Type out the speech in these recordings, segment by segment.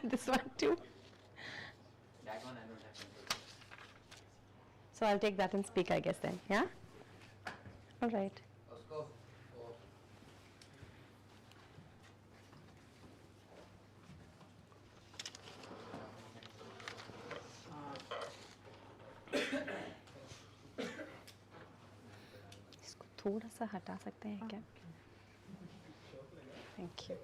This one too. That one I don't have control. So I'll take that and speak, I guess then. Yeah? All right. Let's go. इसको थोड़ा सा हटा सकते हैं क्या? Thank you.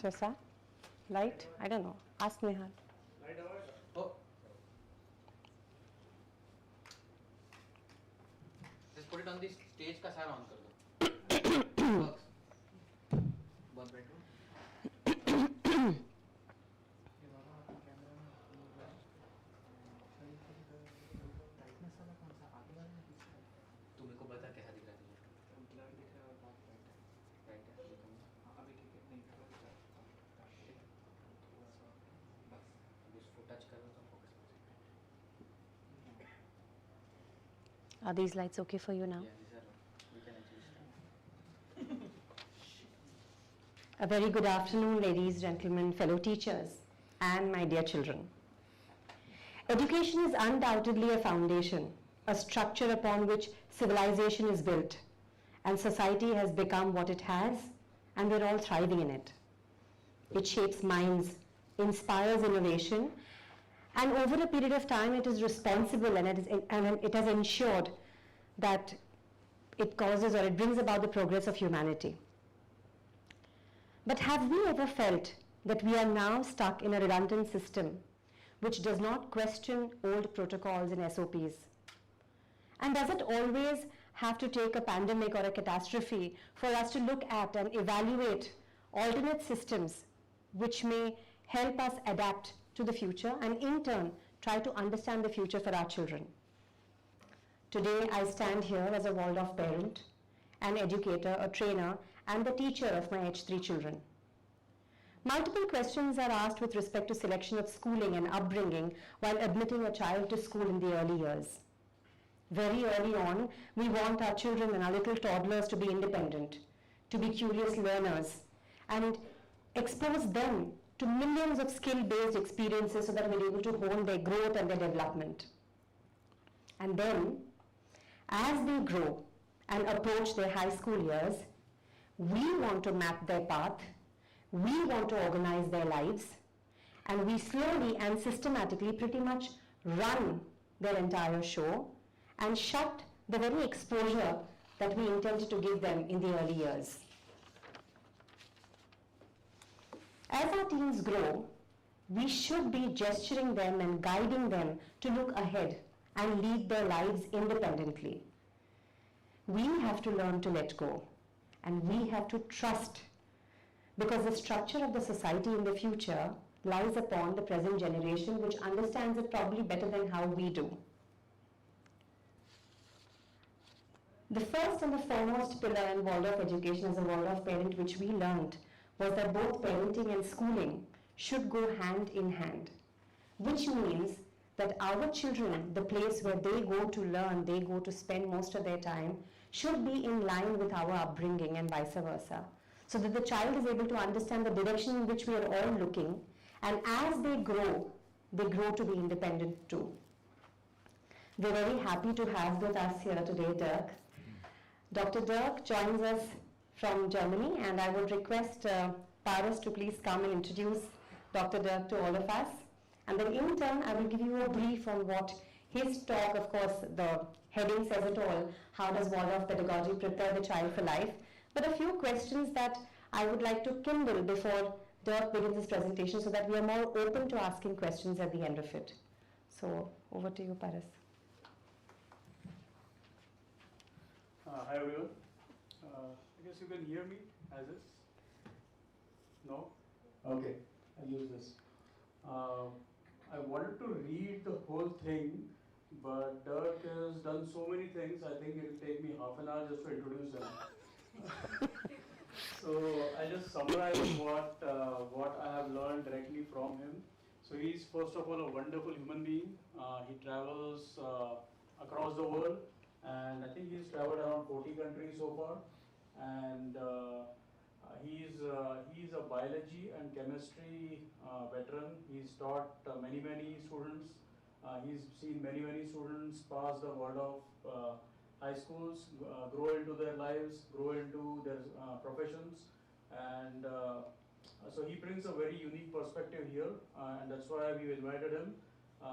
Shasa? Light? I don't know. Ask Nihal. Oh. Just put it on the stage का सारा on कर दो. Works. One bedroom. तू मेरे को बता कैसा दिख रहा है तुझे? ब्लर दिख रहा है और बहुत ब्राइट है. राइट है. अभी ठीक है. नहीं बस अभी इसको टच करो तो फोकस हो जाएगा. Are these lights okay for you now? Yeah, these are. We can actually start. A very good afternoon, ladies, gentlemen, fellow teachers, and my dear children. Education is undoubtedly a foundation, a structure upon which civilization is built, and society has become what it has, and we're all thriving in it. It shapes minds, inspires innovation, and over a period of time it is responsible and it has ensured that it causes or it brings about the progress of humanity. But have we ever felt that we are now stuck in a redundant system which does not question old protocols and SOPs? And does it always have to take a pandemic or a catastrophe for us to look at and evaluate alternate systems which may help us adapt to the future and in turn try to understand the future for our children? Today I stand here as a Waldorf parent, an educator, a trainer, and the teacher of my H3 children. Multiple questions are asked with respect to selection of schooling and upbringing while admitting a child to school in the early years. Very early on, we want our children and our little toddlers to be independent, to be curious learners, and expose them to millions of skill-based experiences so that we're able to hone their growth and their development. And then, as they grow and approach their high school years, we want to map their path, we want to organize their lives, and we slowly and systematically pretty much run their entire show and shut the very exposure that we intended to give them in the early years. As our teens grow, we should be gesturing them and guiding them to look ahead and lead their lives independently. We have to learn to let go, and we have to trust, because the structure of the society in the future lies upon the present generation, which understands it probably better than how we do. The first and the foremost pillar in Waldorf education as a Waldorf parent which we learned was that both parenting and schooling should go hand in hand, which means that our children, the place where they go to learn, they go to spend most of their time, should be in line with our upbringing and vice versa, so that the child is able to understand the direction in which we are all looking, and as they grow to be independent too. We're very happy to have with us here today Dirk. Dr. Dirk joins us from Germany, and I would request Paris to please come and introduce Dr. Dirk to all of us. And then in turn, I will give you a brief on what his talk, of course, the heading says it all, how does Waldorf Pedagogy prepare the child for life? But a few questions that I would like to kindle before Dirk begins his presentation so that we are more open to asking questions at the end of it. So over to you, Paris. Hi everyone. I guess you can hear me as is. No? Okay, I'll use this. I wanted to read the whole thing, but Dirk has done so many things, I think it will take me half an hour just to introduce him. So I just summarize what I have learned directly from him. So he's first of all a wonderful human being. He travels across the world, and I think he's traveled around 40 countries so far. And he's a biology and chemistry veteran. He's taught many students. He's seen many students pass the Waldorf high schools, grow into their lives, grow into their professions, and so he brings a very unique perspective here, and that's why we invited him,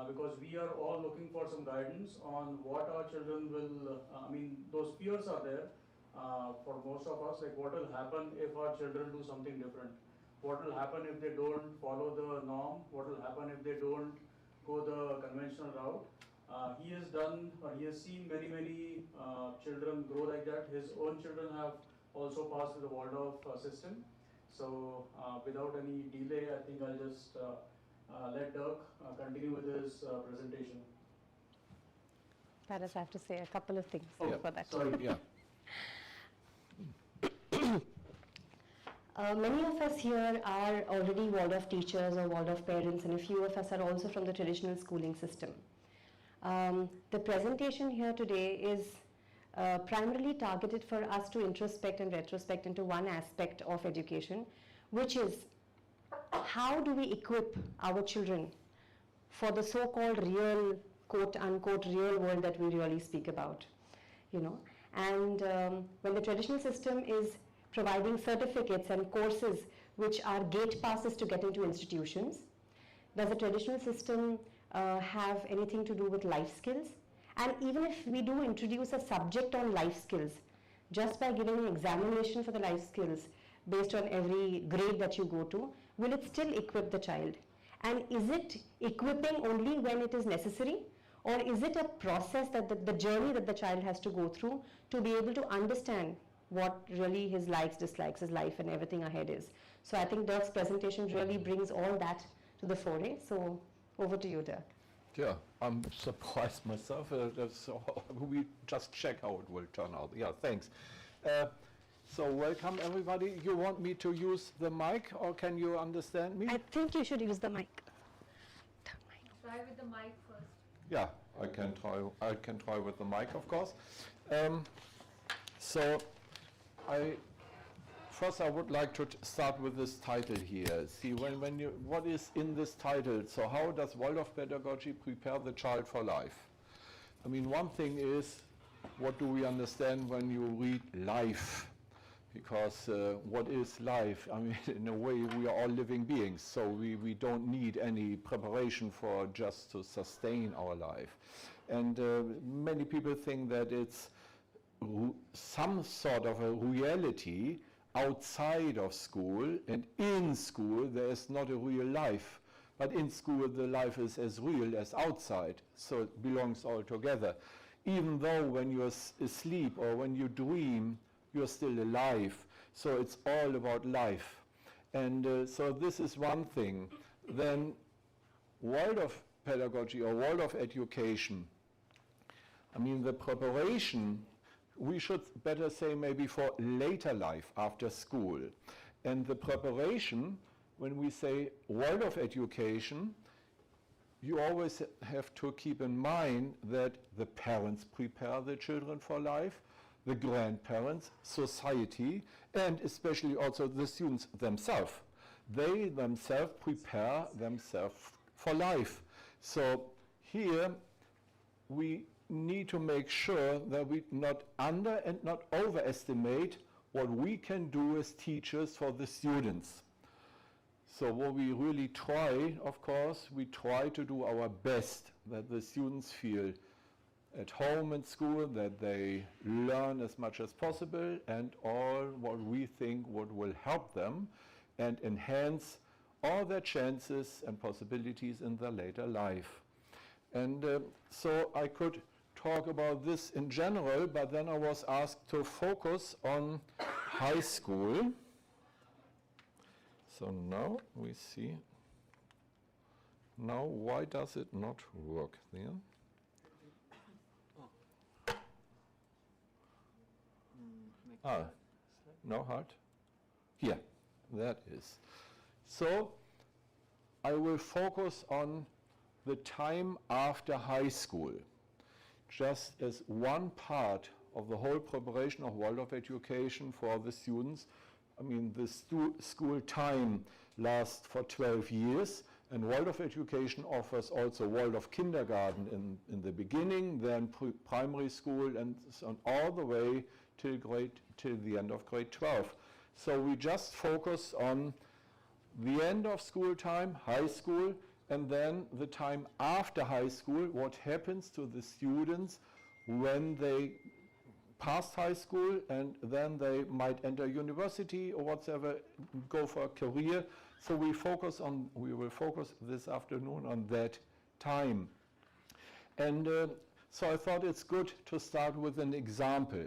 because we are all looking for some guidance on what our children will, those fears are there for most of us, like what will happen if our children do something different? What will happen if they don't follow the norm? What will happen if they don't go the conventional route? He has done, or he has seen many children grow like that. His own children have also passed through the Waldorf system. So without any delay, I think I'll just let Dirk continue with his presentation. Paris, I have to say a couple of things for that. Sorry. Yeah. Many of us here are already Waldorf teachers or Waldorf parents, and a few of us are also from the traditional schooling system. The presentation here today is primarily targeted for us to introspect and retrospect into one aspect of education, which is how do we equip our children for the so-called real, quote unquote, real world that we really speak about, you know. And when the traditional system is providing certificates and courses which are gate passes to get into institutions, does the traditional system have anything to do with life skills? And even if we do introduce a subject on life skills, just by giving an examination for the life skills based on every grade that you go to, will it still equip the child? And is it equipping only when it is necessary? Or is it a process that the journey that the child has to go through to be able to understand what really his likes, dislikes, his life and everything ahead is? So I think Dirk's presentation really brings all that to the foray. So over to you, Dirk. Yeah, I'm surprised myself. We just check how it will turn out. Yeah, thanks. So welcome everybody. You want me to use the mic, or can you understand me? I think you should use the mic. Try with the mic first. Yeah, I can try with the mic, of course. So first I would like to start with this title here. See, what is in this title? So how does Waldorf Pedagogy prepare the child for life? I mean, one thing is, what do we understand when you read life? Because what is life? I mean, in a way, we are all living beings, so we don't need any preparation for just to sustain our life. And many people think that it's some sort of a reality outside of school, and in school there is not a real life. But in school the life is as real as outside, so it belongs all together. Even though when you're asleep or when you dream, you're still alive. So it's all about life. And so this is one thing. Then Waldorf pedagogy or Waldorf education, I mean the preparation, we should better say maybe for later life after school. And the preparation, when we say Waldorf education, you always have to keep in mind that the parents prepare the children for life, the grandparents, society, and especially also the students themselves. They themselves prepare themselves for life. So here we need to make sure that we not under and not overestimate what we can do as teachers for the students. So what we really try, of course, we try to do our best that the students feel at home in school, that they learn as much as possible, and all what we think what will help them and enhance all their chances and possibilities in their later life. And so I could talk about this in general, but then I was asked to focus on high school. So now we see. Now, why does it not work there? No heart? Here, that is. So I will focus on the time after high school, just as one part of the whole preparation of Waldorf education for the students. I mean, the school time lasts for 12 years, and Waldorf education offers also Waldorf kindergarten in the beginning, then primary school, and so on, all the way till the end of grade 12. So we just focus on the end of school time, high school, and then the time after high school, what happens to the students when they pass high school and then they might enter university or whatever, go for a career. So we will focus this afternoon on that time. And so I thought it's good to start with an example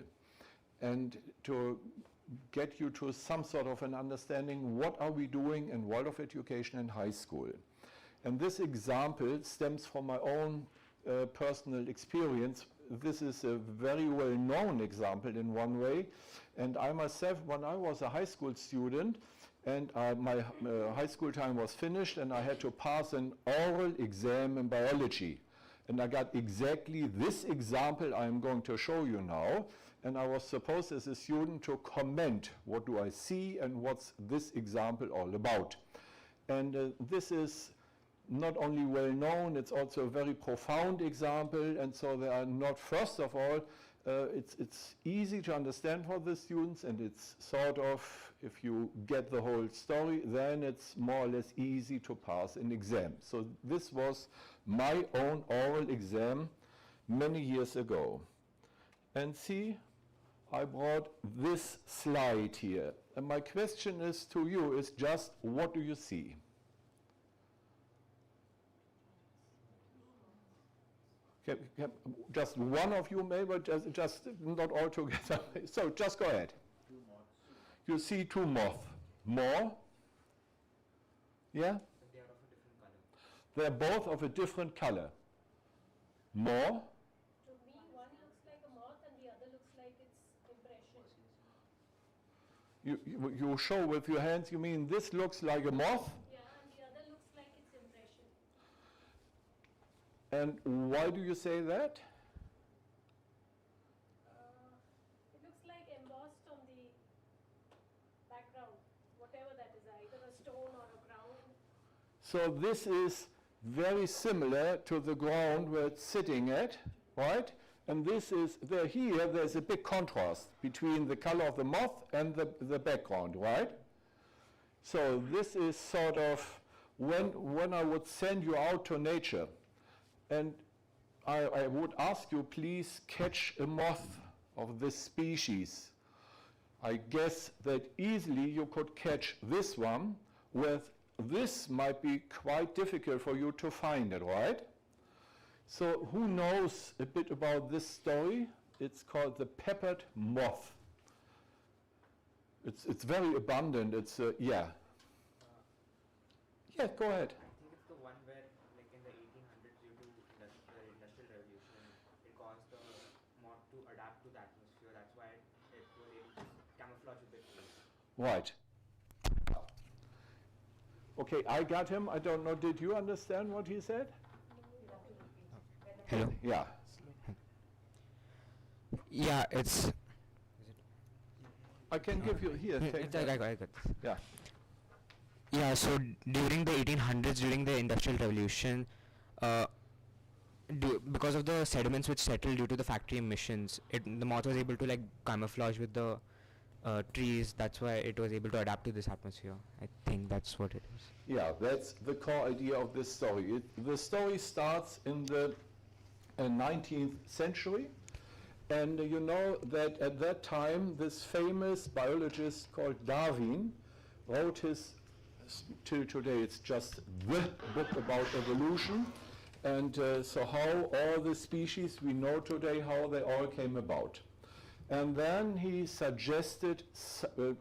and to get you to some sort of an understanding, what are we doing in Waldorf education in high school? And this example stems from my own personal experience. This is a very well-known example in one way. And I myself, when I was a high school student, and my high school time was finished, and I had to pass an oral exam in biology. And I got exactly this example I'm going to show you now. And I was supposed as a student to comment, what do I see and what's this example all about. And this is not only well known, it's also a very profound example, and so they are not, first of all, it's easy to understand for the students, and it's sort of, if you get the whole story, then it's more or less easy to pass an exam. So this was my own oral exam many years ago. And see, I brought this slide here. And my question is to you is just, what do you see? Just one of you maybe, just not all together. So just go ahead. You see two moths. More? Yeah? They are of a different color. They're both of a different color. More? To me, one looks like a moth and the other looks like its impression. You show with your hands, you mean this looks like a moth? Yeah, and the other looks like its impression. And why do you say that? It looks like embossed on the background, whatever that is, either a stone or a ground. So this is very similar to the ground where it's sitting at, right? And this is, there's a big contrast between the color of the moth and the background, right? So this is sort of, when I would send you out to nature, and I would ask you, please catch a moth of this species. I guess that easily you could catch this one, with this might be quite difficult for you to find it, right? So who knows a bit about this story? It's called the peppered moth. It's very abundant. It's, yeah. Yeah, go ahead. I think it's the one where, like in the 1800s, due to the Industrial Revolution, it caused the moth to adapt to the atmosphere. That's why it was able to camouflage with its wings. Right. Okay, I got him. I don't know, did you understand what he said? Hello? Yeah. Yeah, it's... I can give you, here, take that. I got this. Yeah. Yeah, so during the 1800s, during the Industrial Revolution, because of the sediments which settled due to the factory emissions, the moth was able to like camouflage with the trees. That's why it was able to adapt to this atmosphere. I think that's what it is. Yeah, that's the core idea of this story. The story starts in the 19th century. And you know that at that time, this famous biologist called Darwin wrote his, till today it's just the book about evolution. And so how all the species we know today, how they all came about. And then he suggested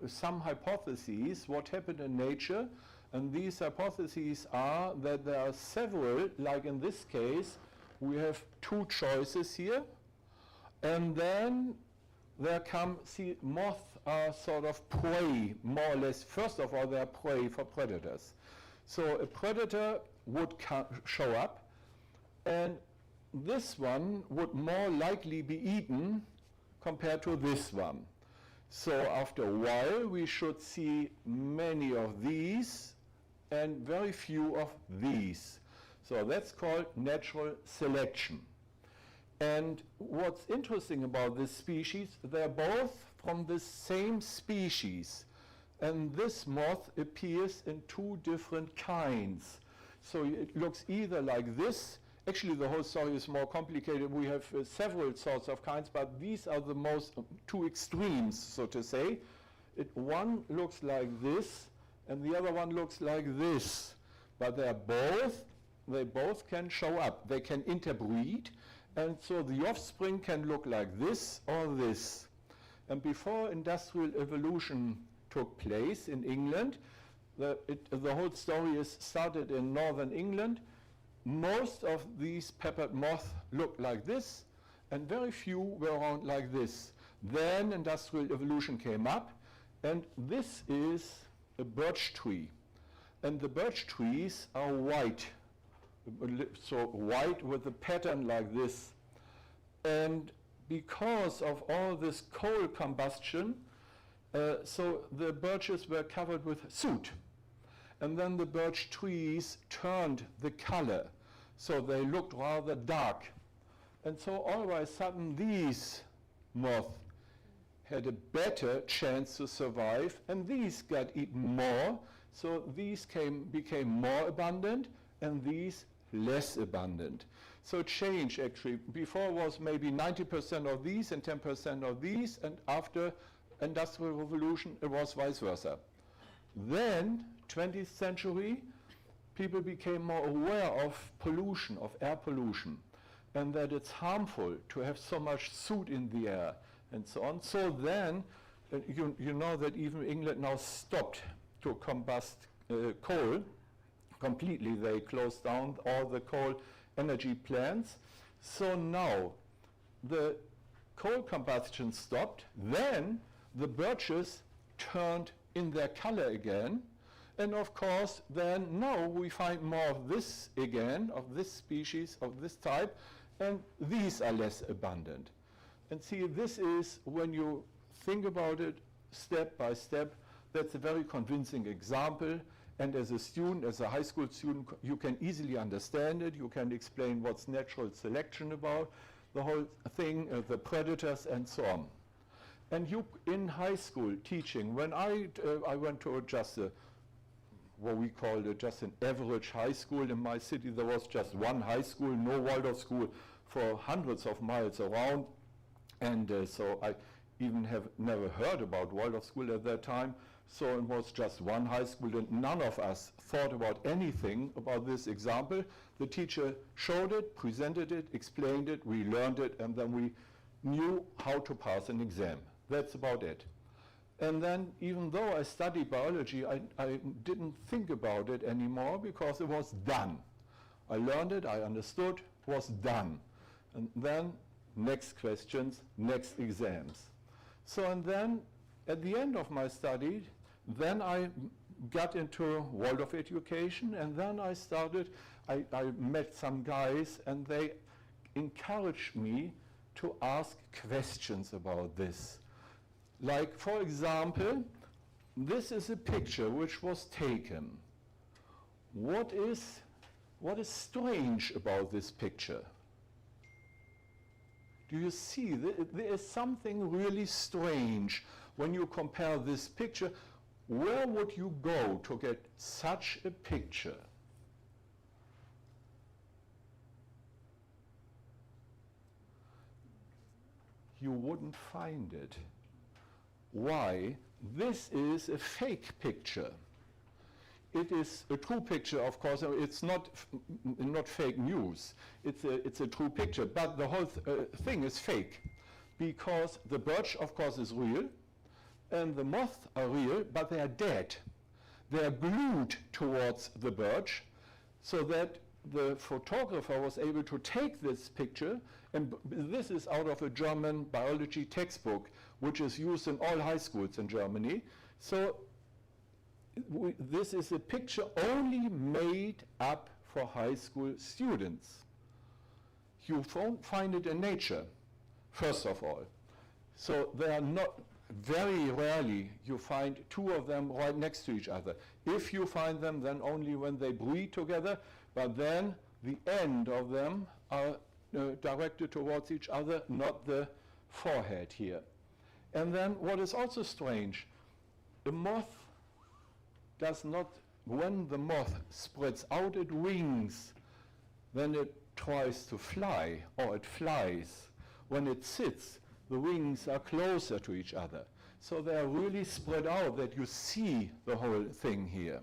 some hypotheses, what happened in nature. And these hypotheses are that there are several, like in this case, we have two choices here. And then there come, see, moths are sort of prey, more or less. First of all, they are prey for predators. So a predator would show up, and this one would more likely be eaten compared to this one. So after a while, we should see many of these and very few of these. So that's called natural selection. And what's interesting about this species, they're both from the same species. And this moth appears in two different kinds. So it looks either like this. Actually, the whole story is more complicated. We have several sorts of kinds, but these are the most two extremes, so to say. One looks like this, and the other one looks like this. But they both can show up. They can interbreed, and so the offspring can look like this or this. And before industrial evolution took place in England, the whole story is started in northern England. Most of these peppered moths looked like this, and very few were around like this. Then industrial evolution came up, and this is a birch tree. And the birch trees are white, so white with a pattern like this. And because of all this coal combustion, so the birches were covered with soot. And then the birch trees turned the color, so they looked rather dark. And so all of a sudden these moths had a better chance to survive, and these got eaten more, so these became more abundant, and these less abundant. So change actually, before was maybe 90% of these and 10% of these, and after Industrial Revolution it was vice versa. Then, 20th century, people became more aware of pollution, of air pollution, and that it's harmful to have so much soot in the air and so on. So then, you know that even England now stopped to combust coal completely. They closed down all the coal energy plants. So now the coal combustion stopped, then the birches turned in their color again, and of course then now we find more of this again, of this species, of this type, and these are less abundant. And see, this is, when you think about it step by step, that's a very convincing example. And as a student, as a high school student, you can easily understand it. You can explain what's natural selection about, the whole thing, the predators, and so on. And you, in high school teaching, when I went to just what we called just an average high school in my city, there was just one high school, no Waldorf school for hundreds of miles around. And so I even have never heard about Waldorf school at that time. So it was just one high school, and none of us thought about anything about this example. The teacher showed it, presented it, explained it, we learned it, and then we knew how to pass an exam. That's about it. And then, even though I studied biology, I didn't think about it anymore because it was done. I learned it, I understood, was done. And then, next questions, next exams. So, and then, at the end of my study, then I got into Waldorf education, and then I started, I met some guys, and they encouraged me to ask questions about this. Like, for example, this is a picture which was taken. What is strange about this picture? Do you see? There is something really strange when you compare this picture. Where would you go to get such a picture? You wouldn't find it. Why? This is a fake picture. it is a true picture, of course. It's not fake news. It's a true picture. But the whole thing is fake, because the birch, of course, is real, and the moths are real, but they are dead. They are glued towards the birch, so that the photographer was able to take this picture, and this is out of a German biology textbook, which is used in all high schools in Germany. So this is a picture only made up for high school students. You won't find it in nature, first of all. So they are not, very rarely you find two of them right next to each other. If you find them, then only when they breed together, but then the end of them are directed towards each other, not the forehead here. And then what is also strange, the moth does not, when the moth spreads out its wings, then it tries to fly, or it flies. When it sits, the wings are closer to each other. So they are really spread out that you see the whole thing here.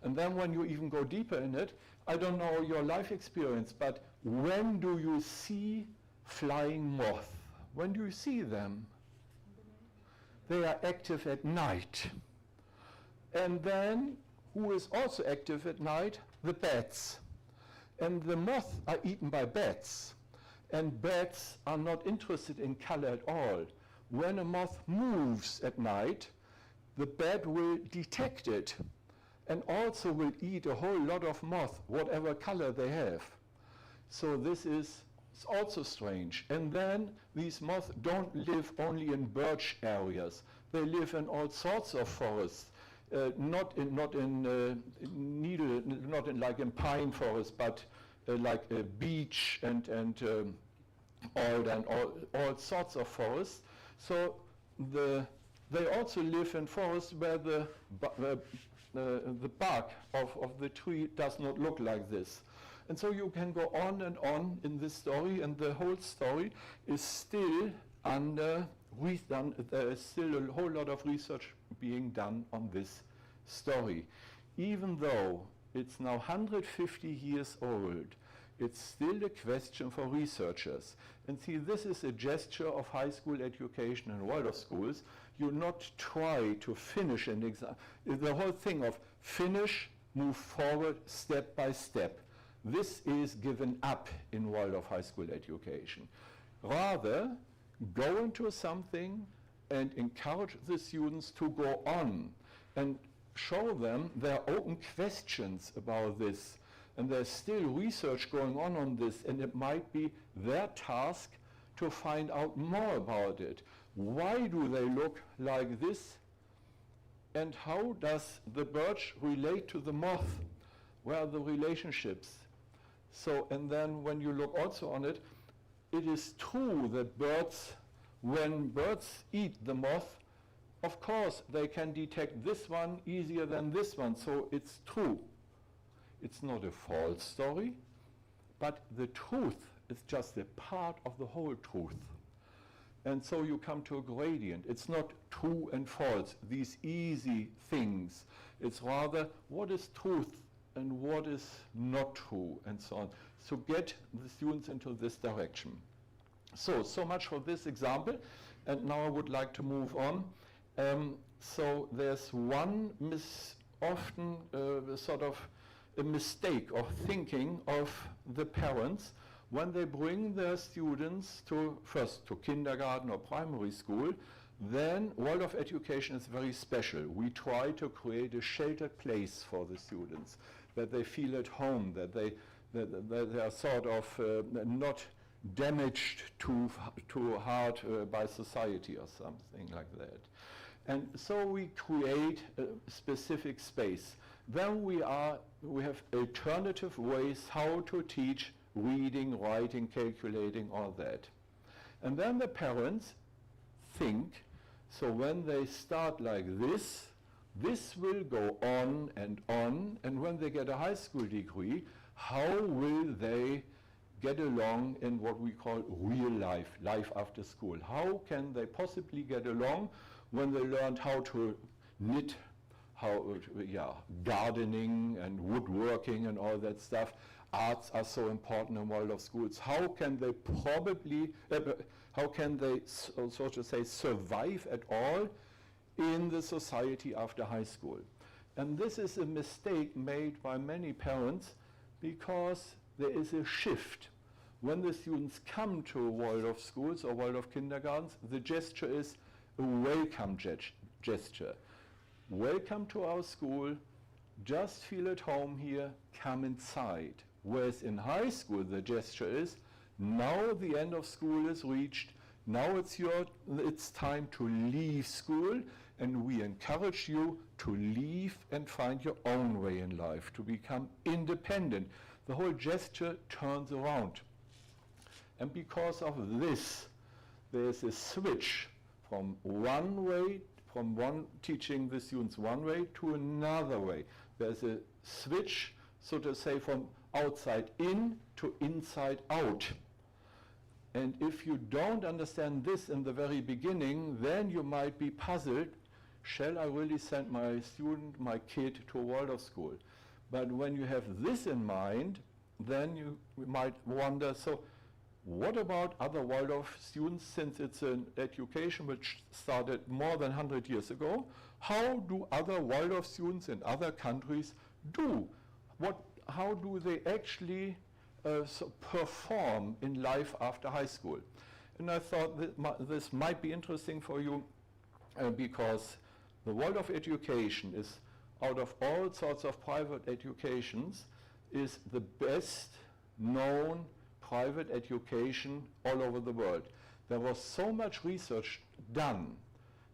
And then when you even go deeper in it, I don't know your life experience, but when do you see flying moths? When do you see them? They are active at night. And then, who is also active at night? The bats. And the moths are eaten by bats. And bats are not interested in color at all. When a moth moves at night, the bat will detect it and also will eat a whole lot of moth, whatever color they have. So this is also strange. And then these moths don't live only in birch areas. They live in all sorts of forests. Not in like in pine forest, but like a beech and all sorts of forests. So they also live in forests where the bark of the tree does not look like this. And so you can go on and on in this story, and the whole story is still under redone. There is still a whole lot of research being done on this story. Even though it's now 150 years old, it's still a question for researchers. And see, this is a gesture of high school education in Waldorf schools. You not try to finish an exam. The whole thing of finish, move forward step by step. This is given up in Waldorf high school education. Rather, go into something and encourage the students to go on and show them there are open questions about this. And there's still research going on this, and it might be their task to find out more about it. Why do they look like this? And how does the birch relate to the moth? Where are the relationships? So, and then when you look also on it, it is true that birds, when birds eat the moth, of course they can detect this one easier than this one, so it's true. It's not a false story, but the truth is just a part of the whole truth. And so you come to a gradient. It's not true and false, these easy things. It's rather what is truth and what is not true, and so on. So get the students into this direction. So much for this example, and now I would like to move on. So there's one often sort of a mistake of thinking of the parents when they bring their students first to kindergarten or primary school. Then Waldorf education is very special. We try to create a sheltered place for the students, that they feel at home, that they are sort of not damaged too hard by society or something like that. And so we create a specific space. Then we have alternative ways how to teach reading, writing, calculating, all that. And then the parents think, so when they start like this will go on, and when they get a high school degree, how will they get along in what we call real life, life after school? How can they possibly get along when they learned how to knit, gardening and woodworking and all that stuff. Arts are so important in Waldorf schools. How can they so to say, survive at all in the society after high school? And this is a mistake made by many parents, because there is a shift. When the students come to Waldorf schools or Waldorf kindergartens, the gesture is a welcome gesture. Welcome to our school, just feel at home here, come inside. Whereas in high school the gesture is, now the end of school is reached, now it's time to leave school, and we encourage you to leave and find your own way in life, to become independent. The whole gesture turns around. And because of this, there's a switch from one teaching the students one way to another way. There's a switch, so to say, from outside in to inside out. And if you don't understand this in the very beginning, then you might be puzzled, shall I really send my student, my kid, to a Waldorf school? But when you have this in mind, then you might wonder, so what about other Waldorf students, since it's an education which started more than 100 years ago? How do other Waldorf students in other countries do? How do they actually perform in life after high school? And I thought that this might be interesting for you, because the Waldorf education is, out of all sorts of private educations, is the best known private education all over the world. There was so much research done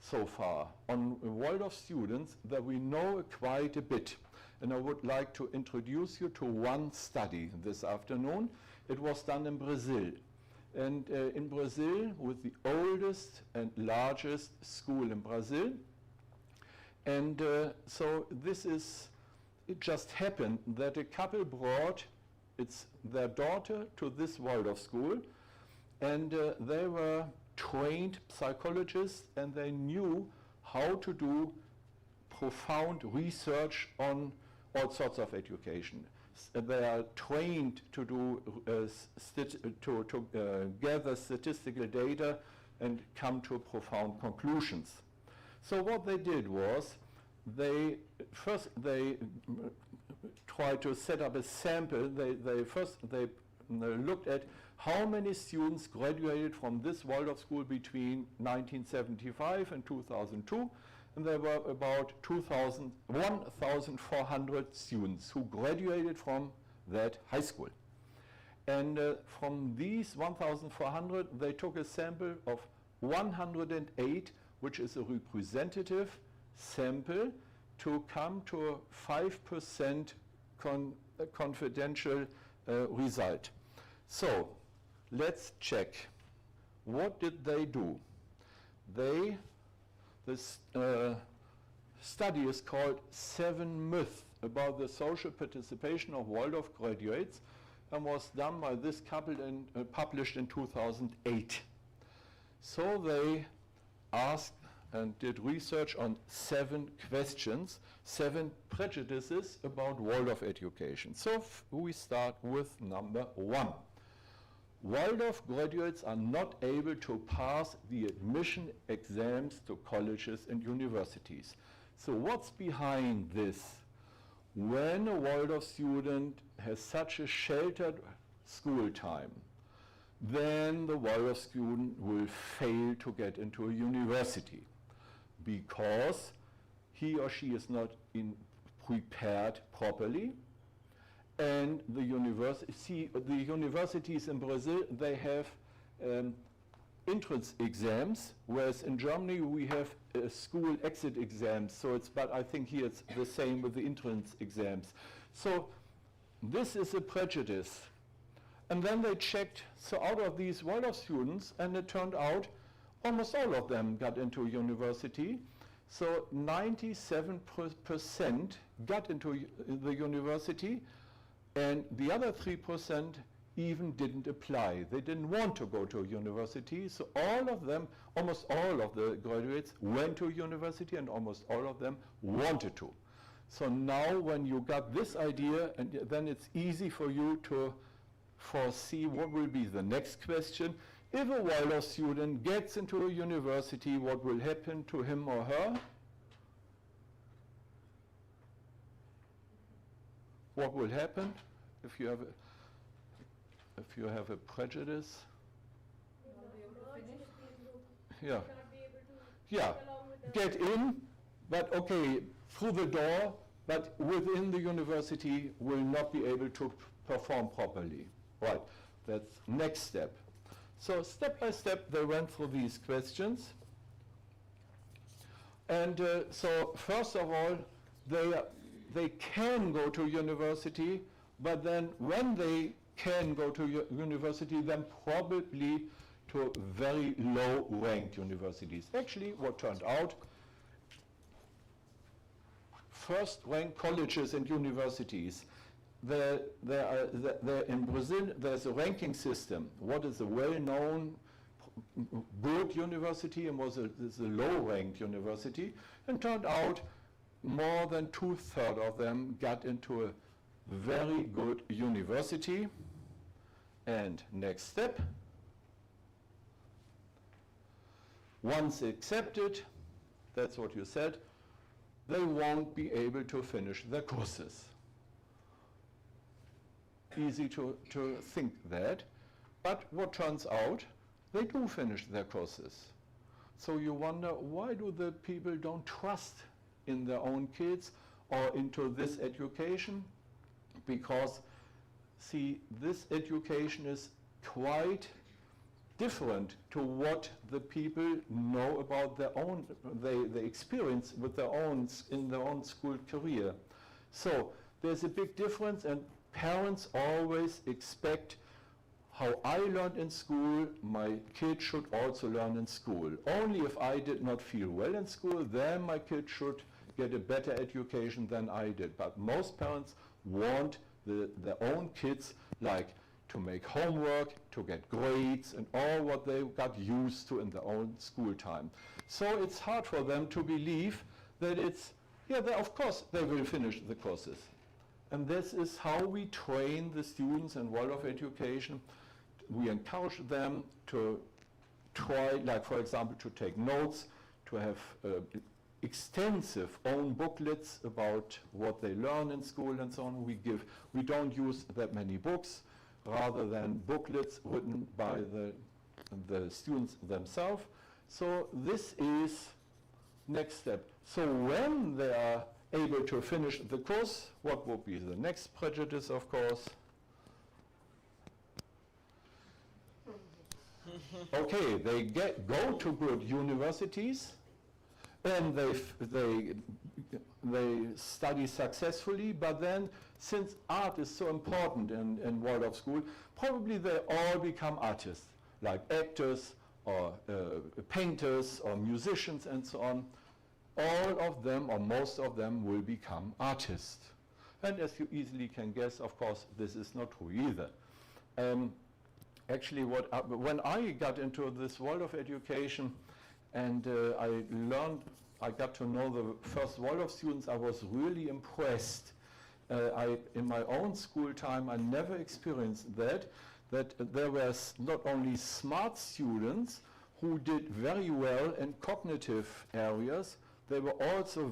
so far on Waldorf students that we know quite a bit. And I would like to introduce you to one study this afternoon. It was done in Brazil. And in Brazil, with the oldest and largest school in Brazil. And so it just happened that a couple brought their daughter to this Waldorf school, and they were trained psychologists, and they knew how to do profound research on all sorts of education. They are trained to do gather statistical data and come to profound conclusions. So what they did was, they tried to set up a sample. They looked at how many students graduated from this Waldorf school between 1975 and 2002, and there were about 1,400 students who graduated from that high school. And from these 1,400, they took a sample of 108, which is a representative sample, to come to a 5% confidential result. So let's check. What did they do? This study is called 7 Myths about the social participation of Waldorf graduates, and was done by this couple and published in 2008. So they asked and did research on 7 questions, 7 prejudices about Waldorf education. So we start with number 1. Waldorf graduates are not able to pass the admission exams to colleges and universities. So what's behind this? When a Waldorf student has such a sheltered school time, then the Waldorf student will fail to get into a university, because he or she is not prepared properly. And the universities in Brazil, they have entrance exams, whereas in Germany we have school exit exams. So but I think here it's the same with the entrance exams. So this is a prejudice. And then they checked, so out of these Waldorf students, and it turned out almost all of them got into university. So 97% got into the university, and the other 3% even didn't apply. They didn't want to go to a university, so all of them, almost all of the graduates went to university, and almost all of them wanted to. So now when you got this idea, and then it's easy for you to foresee what will be the next question. If a Waldorf student gets into a university, what will happen to him or her? What will happen if you have a prejudice? Yeah. Yeah. Get in, but okay, through the door, but within the university will not be able to perform properly. Right, that's next step. So step by step they went through these questions. And so first of all, they can go to university, but then when they can go to university, then probably to very low ranked universities. Actually, what turned out, first ranked colleges and universities. In Brazil, there's a ranking system. What is a well-known good university and was a low-ranked university? And turned out more than 2/3 of them got into a very good university. And next step, once accepted, that's what you said, they won't be able to finish their courses. Easy to think that, but what turns out, they do finish their courses. So you wonder, why do the people don't trust in their own kids or into this education? Because, see, this education is quite different to what the people know about their own, they experience with their own, in their own school career. So there's a big difference, and parents always expect how I learned in school, my kid should also learn in school. Only if I did not feel well in school, then my kid should get a better education than I did. But most parents want their own kids, like, to make homework, to get grades, and all what they got used to in their own school time. So it's hard for them to believe that it's, yeah, of course they will finish the courses. And this is how we train the students in Waldorf education. We encourage them to try, like for example, to take notes, to have extensive own booklets about what they learn in school and so on. We don't use that many books, rather than booklets written by the students themselves. So this is next step. So when they are able to finish the course, what would be the next prejudice, of course? Okay, they go to good universities, and they study successfully, but then since art is so important in Waldorf school, probably they all become artists, like actors or painters or musicians and so on. All of them, or most of them, will become artists. And as you easily can guess, of course, this is not true either. Actually, when I got into this Waldorf education, and I got to know the first Waldorf students, I was really impressed. In my own school time, I never experienced that there were not only smart students who did very well in cognitive areas, they were also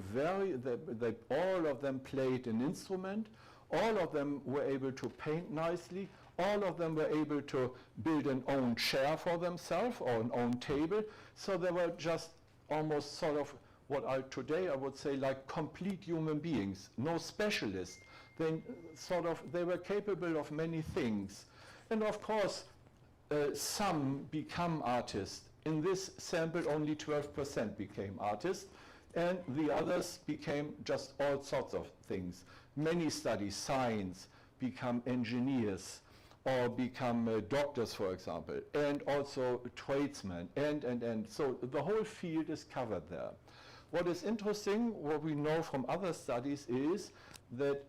all of them played an instrument, all of them were able to paint nicely, all of them were able to build an own chair for themselves or an own table. So they were just almost sort of what today I would say like complete human beings, no specialists. They were capable of many things. And of course, some become artists. In this sample, only 12% became artists, and the others became just all sorts of things. Many study science, become engineers, or become doctors, for example, and also tradesmen, and. So the whole field is covered there. What is interesting, what we know from other studies, is that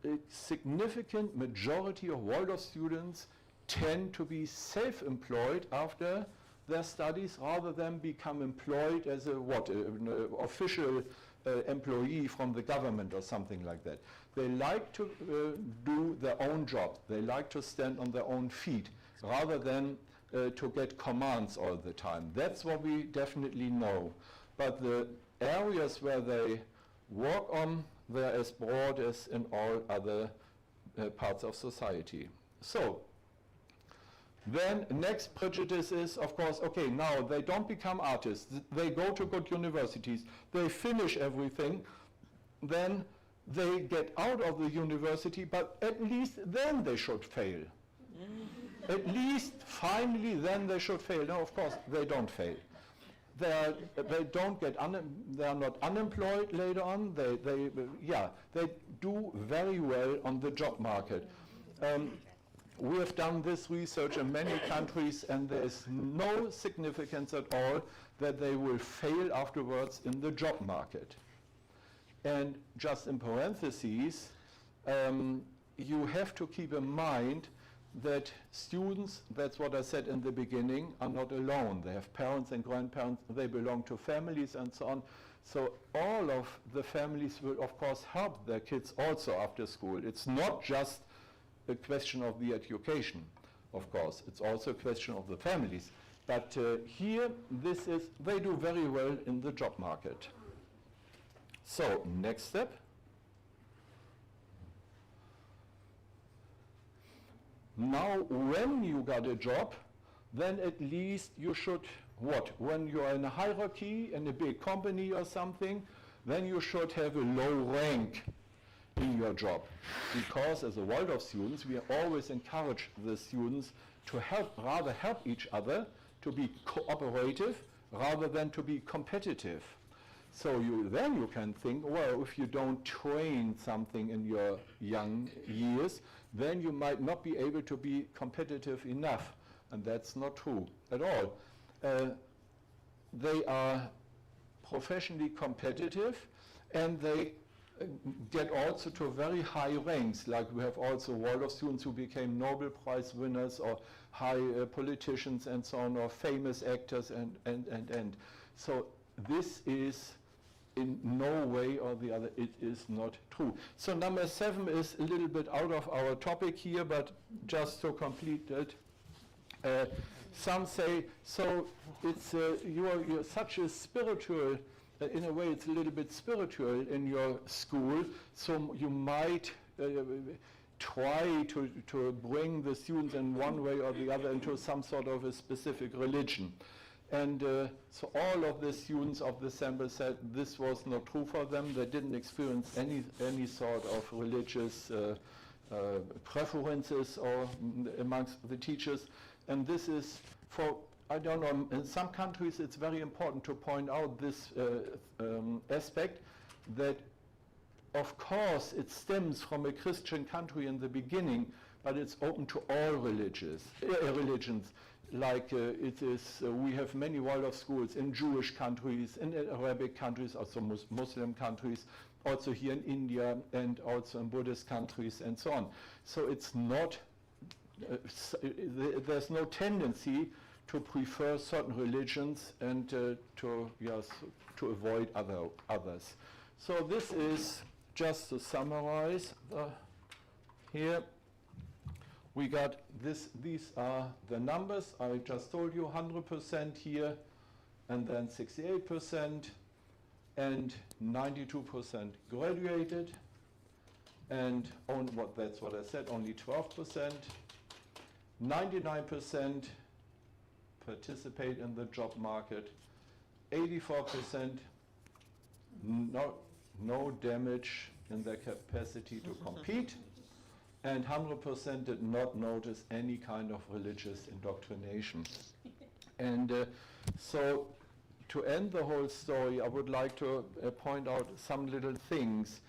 a significant majority of Waldorf students tend to be self-employed after their studies rather than become employed as an official employee from the government or something like that. They like to do their own job. They like to stand on their own feet rather than to get commands all the time. That's what we definitely know. But the areas where they work on, they're as broad as in all other parts of society. So, then next prejudice is, of course, okay, now they don't become artists. They go to good universities. They finish everything. Then they get out of the university, but at least then they should fail. At least finally then they should fail. No, of course, they don't fail. They are not unemployed later on. They do very well on the job market. We have done this research in many countries, and there is no significance at all that they will fail afterwards in the job market. And just in parentheses, you have to keep in mind that students, that's what I said in the beginning, are not alone. They have parents and grandparents, they belong to families and so on. So all of the families will, of course, help their kids also after school. It's not just a question of the education, of course. It's also a question of the families. But here, they do very well in the job market. So, next step. Now, when you got a job, then at least you should, when you're in a hierarchy in a big company or something, then you should have a low rank in your job. Because as a Waldorf students, we always encourage the students to rather help each other, to be cooperative, rather than to be competitive. So then you can think, well, if you don't train something in your young years, then you might not be able to be competitive enough. And that's not true at all. They are professionally competitive, and they get also to very high ranks. Like we have also Waldorf students who became Nobel Prize winners, or high politicians and so on, or famous actors and. So this is in no way or the other, it is not true. So number 7 is a little bit out of our topic here, but just to complete it, some say, so it's you're such a spiritual, in a way it's a little bit spiritual in your school, so you might try to bring the students in one way or the other into some sort of a specific religion. And so all of the students of the sample said this was not true for them. They didn't experience any sort of religious preferences or amongst the teachers. And this is for, I don't know, in some countries it's very important to point out this aspect, that of course it stems from a Christian country in the beginning, but it's open to all religions. Like it is, we have many Waldorf schools in Jewish countries, in Arabic countries, also Muslim countries, also here in India, and also in Buddhist countries, and so on. So it's not, there's no tendency to prefer certain religions and to avoid others. So this is, just to summarize here. We got this, these are the numbers. I just told you 100% here, and then 68%, and 92% graduated, and that's what I said, only 12%. 99% participate in the job market, 84% no damage in their capacity to compete, and 100% did not notice any kind of religious indoctrination. And so to end the whole story, I would like to point out some little things.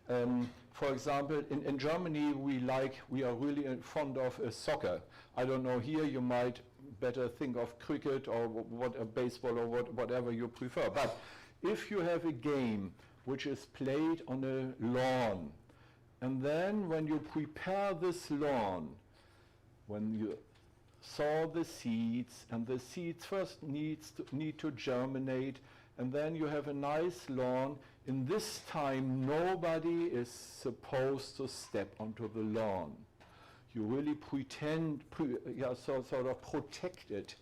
For example, in Germany, we are really fond of soccer. I don't know, here you might better think of cricket or baseball or whatever you prefer. But if you have a game which is played on a lawn, And then when you prepare this lawn, when you sow the seeds, and the seeds first need to germinate, and then you have a nice lawn. In this time, nobody is supposed to step onto the lawn. You really sort of protect it,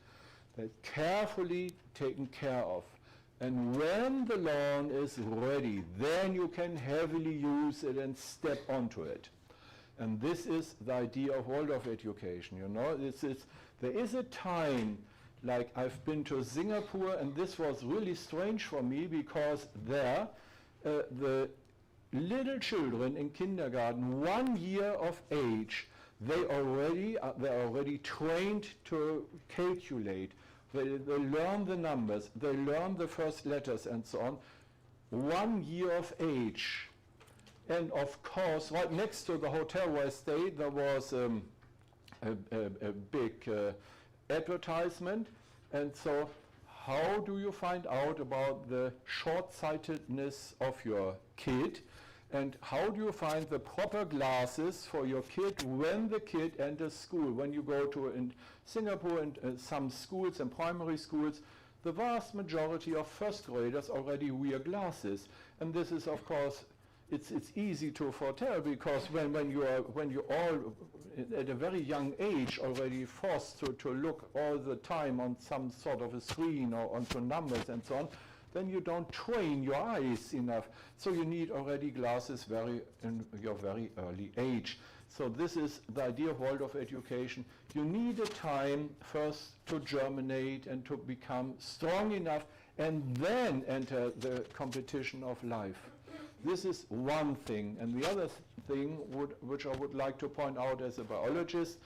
carefully taken care of. And when the lawn is ready, then you can heavily use it and step onto it. And this is the idea of Waldorf education, you know. There is a time, like I've been to Singapore, and this was really strange for me, because there, the little children in kindergarten, 1 year of age, they're already trained to calculate. They learn the numbers, they learn the first letters and so on. 1 year of age. And of course, right next to the hotel where I stayed, there was a big advertisement. And so how do you find out about the short-sightedness of your kid? And how do you find the proper glasses for your kid when the kid enters school? When you go to in Singapore and some schools and primary schools, the vast majority of first graders already wear glasses. And this is, of course, it's easy to foretell, because when you all at a very young age already forced to look all the time on some sort of a screen or onto numbers and so on, then you don't train your eyes enough. So you need already glasses in your very early age. So this is the idea of Waldorf education. You need a time first to germinate and to become strong enough, and then enter the competition of life. This is one thing. And the other thing which I would like to point out as a biologist,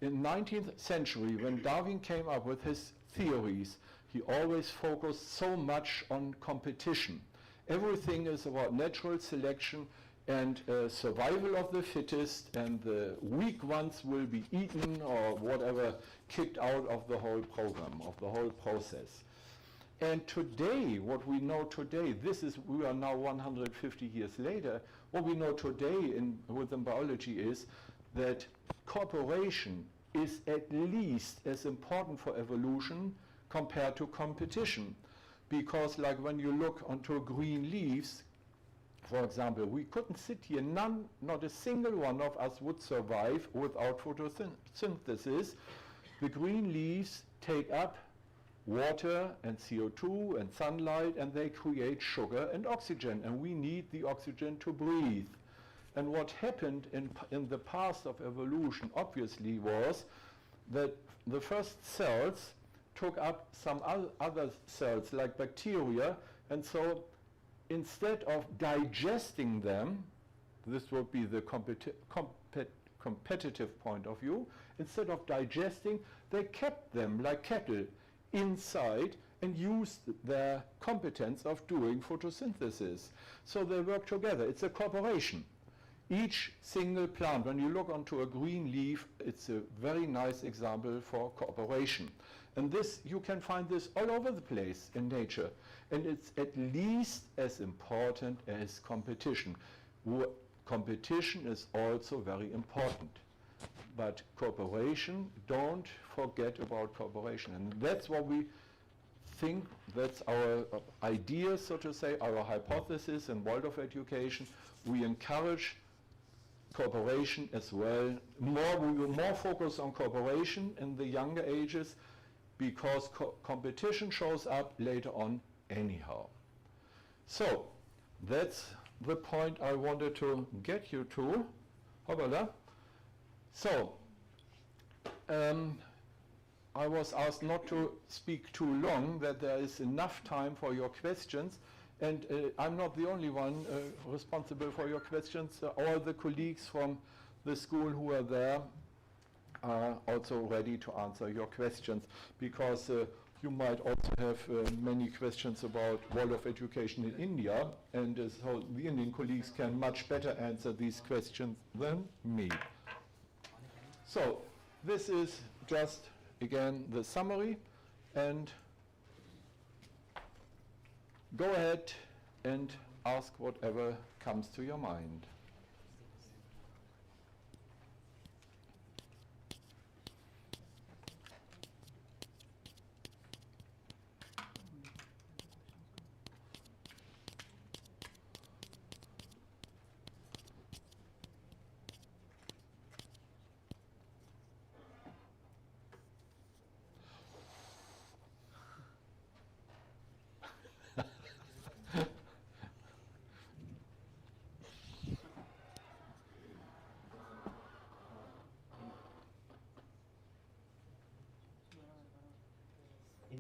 in 19th century, when Darwin came up with his theories, he always focused so much on competition. Everything is about natural selection and survival of the fittest, and the weak ones will be eaten or whatever, kicked out of the whole program, of the whole process. And today, what we know today, we are now 150 years later, what we know today within biology is that cooperation is at least as important for evolution compared to competition. Because like when you look onto green leaves, for example, we couldn't sit here, not a single one of us would survive without photosynthesis. The green leaves take up water and CO2 and sunlight, and they create sugar and oxygen, and we need the oxygen to breathe. And what happened in the past of evolution, obviously, was that the first cells took up some other cells, like bacteria, and so instead of digesting them, this would be the competitive point of view, instead of digesting, they kept them like cattle inside and used their competence of doing photosynthesis. So they work together. It's a cooperation. Each single plant, when you look onto a green leaf, it's a very nice example for cooperation. And this, you can find this all over the place in nature. And it's at least as important as competition. Competition is also very important. But cooperation, don't forget about cooperation. And that's what we think, that's our idea, so to say, our hypothesis in Waldorf education. We encourage cooperation as well. We will more focus on cooperation in the younger ages, because competition shows up later on anyhow. So that's the point I wanted to get you to. Hoppala. So I was asked not to speak too long, that there is enough time for your questions, and I'm not the only one responsible for your questions. All the colleagues from the school who are there are also ready to answer your questions, because you might also have many questions about Waldorf education in India, and so the Indian colleagues can much better answer these questions than me. So this is just, again, the summary, and go ahead and ask whatever comes to your mind.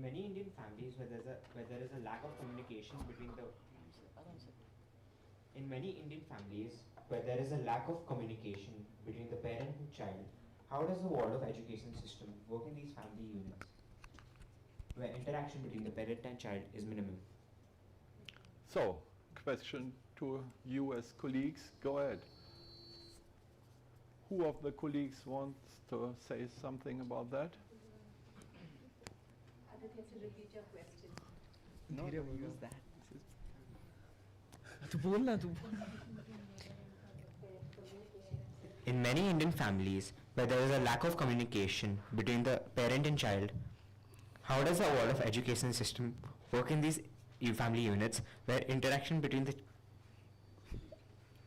many Indian families where there is a lack of communication between the in many Indian families where there is a lack of communication between the parent and child, how does the Waldorf education system work in these family units where interaction between the parent and child is minimum? So, question to you as colleagues, go ahead. Who of the colleagues wants to say something about that? Aditya, to repeat your question. No, use that. In many Indian families where there is a lack of communication between the parent and child, how does the Waldorf education system work in these family units where interaction between the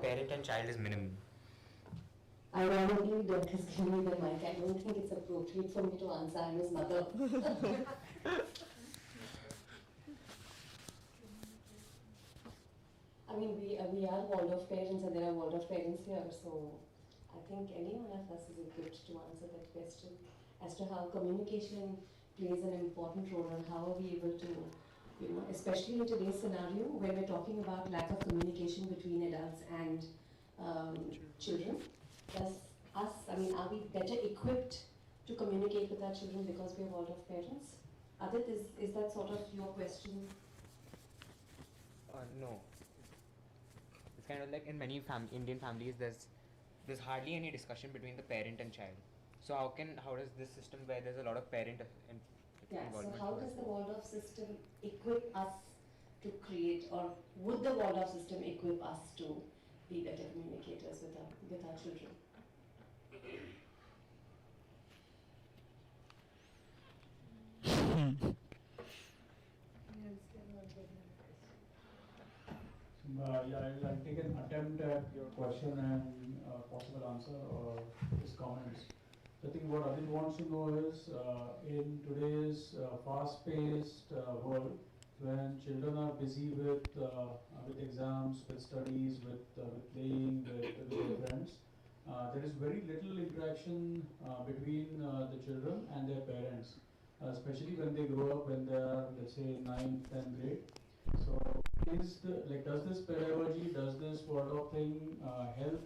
parent and child is minimum? Ironically, Dirk has given me the mic. I don't think it's appropriate for me to answer. I'm his mother. I mean, we are Waldorf parents and there are Waldorf parents here, so I think any one of us is equipped to answer that question as to how communication plays an important role and how are we able to, especially in today's scenario where we're talking about lack of communication between adults and children. Are we better equipped to communicate with our children because we are Waldorf parents? Adit, is that sort of your question? No. It's kind of like in many Indian families, there's hardly any discussion between the parent and child. So how does this system where there's a lot of parent involvement? So how does the Waldorf system equip us to create, or would the Waldorf system equip us to be better communicators with our children? I'll take an attempt at your question and possible answer or his comments. I think what Adil wants to know is, in today's fast-paced world, when children are busy with exams, with studies, with playing, with their friends, there is very little interaction between the children and their parents, especially when they grow up, when they are, let's say, 9th, 10th grade. So, does this pedagogy, does this Waldorf thing help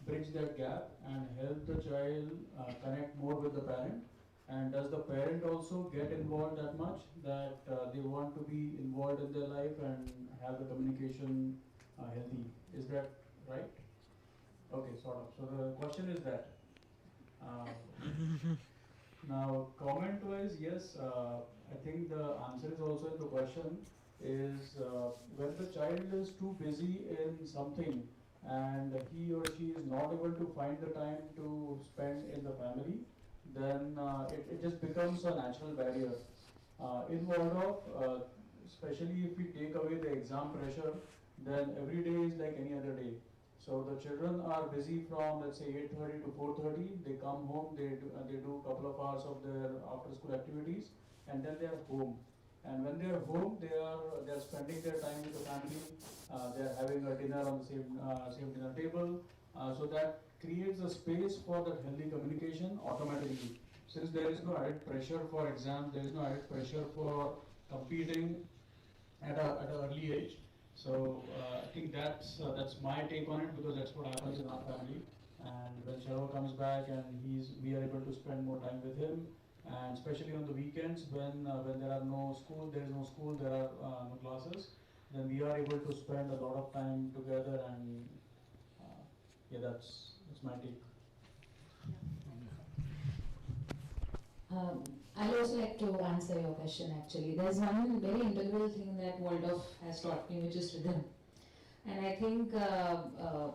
bridge that gap and help the child connect more with the parent? And does the parent also get involved that much that they want to be involved in their life and have the communication healthy? Is that right? Okay, sort of. So the question is that. Now, comment-wise, yes, I think the answer is also in the question is when the child is too busy in something and he or she is not able to find the time to spend in the family, then it just becomes a natural barrier. In Waldorf, especially if we take away the exam pressure, then every day is like any other day. So the children are busy from, let's say, 8:30 to 4:30. They come home, they do a couple of hours of their after-school activities, and then they are home. And when they are home, they are spending their time with the family. They are having a dinner on the same dinner table. So that creates a space for that healthy communication automatically. Since there is no added pressure for exams, there is no added pressure for competing at an early age. So I think that's my take on it, because that's what happens in our family. And when Sharva comes back and we are able to spend more time with him, and especially on the weekends when there is no school, there are no classes, then we are able to spend a lot of time together, and that's my take. I'd also like to answer your question actually. There's one very integral thing that Waldorf has taught me, which is rhythm. And I think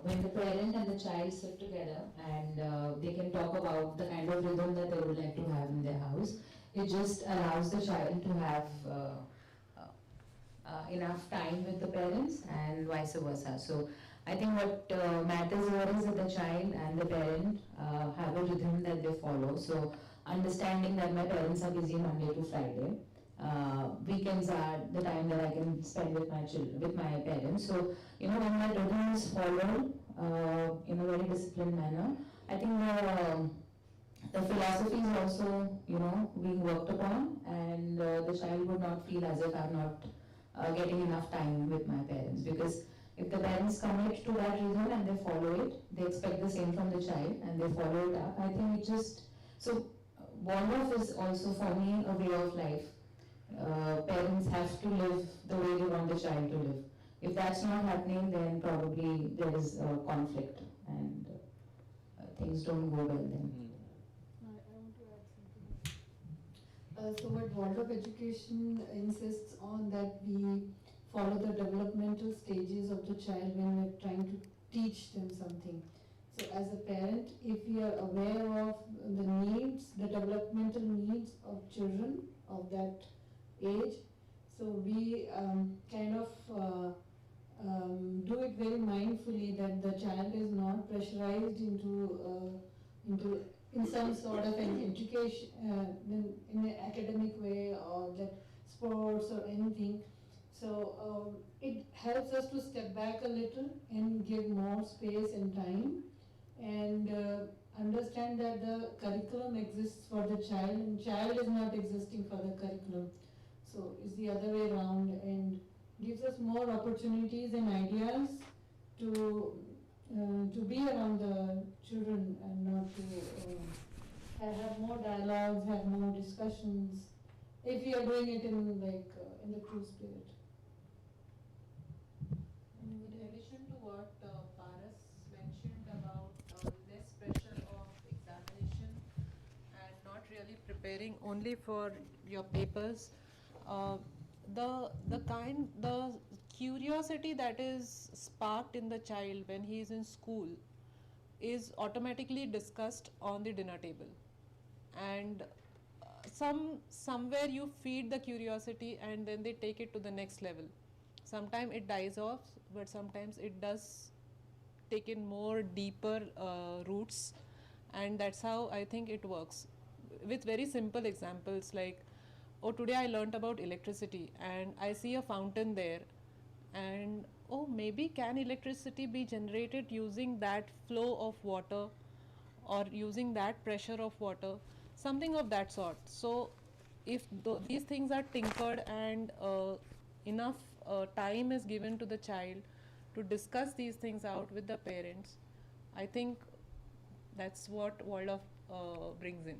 when the parent and the child sit together and they can talk about the kind of rhythm that they would like to have in their house, it just allows the child to have enough time with the parents and vice versa. So I think what matters here is that the child and the parent have a rhythm that they follow. So understanding that my parents are busy Monday to Friday, weekends are the time that I can spend with my children, with my parents. So when that rhythm is followed in a very disciplined manner, I think the philosophy is also, being worked upon, and the child would not feel as if I'm not getting enough time with my parents, because if the parents commit to that rhythm and they follow it, they expect the same from the child and they follow it up. I think it just, so Waldorf is also for me a way of life. Parents have to live the way they want the child to live. If that's not happening, then probably there is conflict and things don't go well then. I want to add something. So what Waldorf education insists on that we follow the developmental stages of the child when we're trying to teach them something. So as a parent, if we are aware of the needs, the developmental needs of children of that age, so we kind of do it very mindfully, that the child is not pressurized into in some sort of an education, in an academic way, or that sports or anything. So it helps us to step back a little and give more space and time, and understand that the curriculum exists for the child and child is not existing for the curriculum. So it's the other way around, and gives us more opportunities and ideas to be around the children, and not to have more dialogues, have more discussions, if we are doing it in the true spirit. In addition to what Paras mentioned about less pressure of examination and not really preparing only for your papers, the curiosity that is sparked in the child when he is in school is automatically discussed on the dinner table, and somewhere you feed the curiosity and then they take it to the next level. Sometimes it dies off, but sometimes it does take in more deeper roots, and that's how I think it works with very simple examples like, oh, today I learnt about electricity and I see a fountain there, and oh, maybe can electricity be generated using that flow of water or using that pressure of water, something of that sort. So if these things are tinkered and enough time is given to the child to discuss these things out with the parents, I think that's what Waldorf brings in.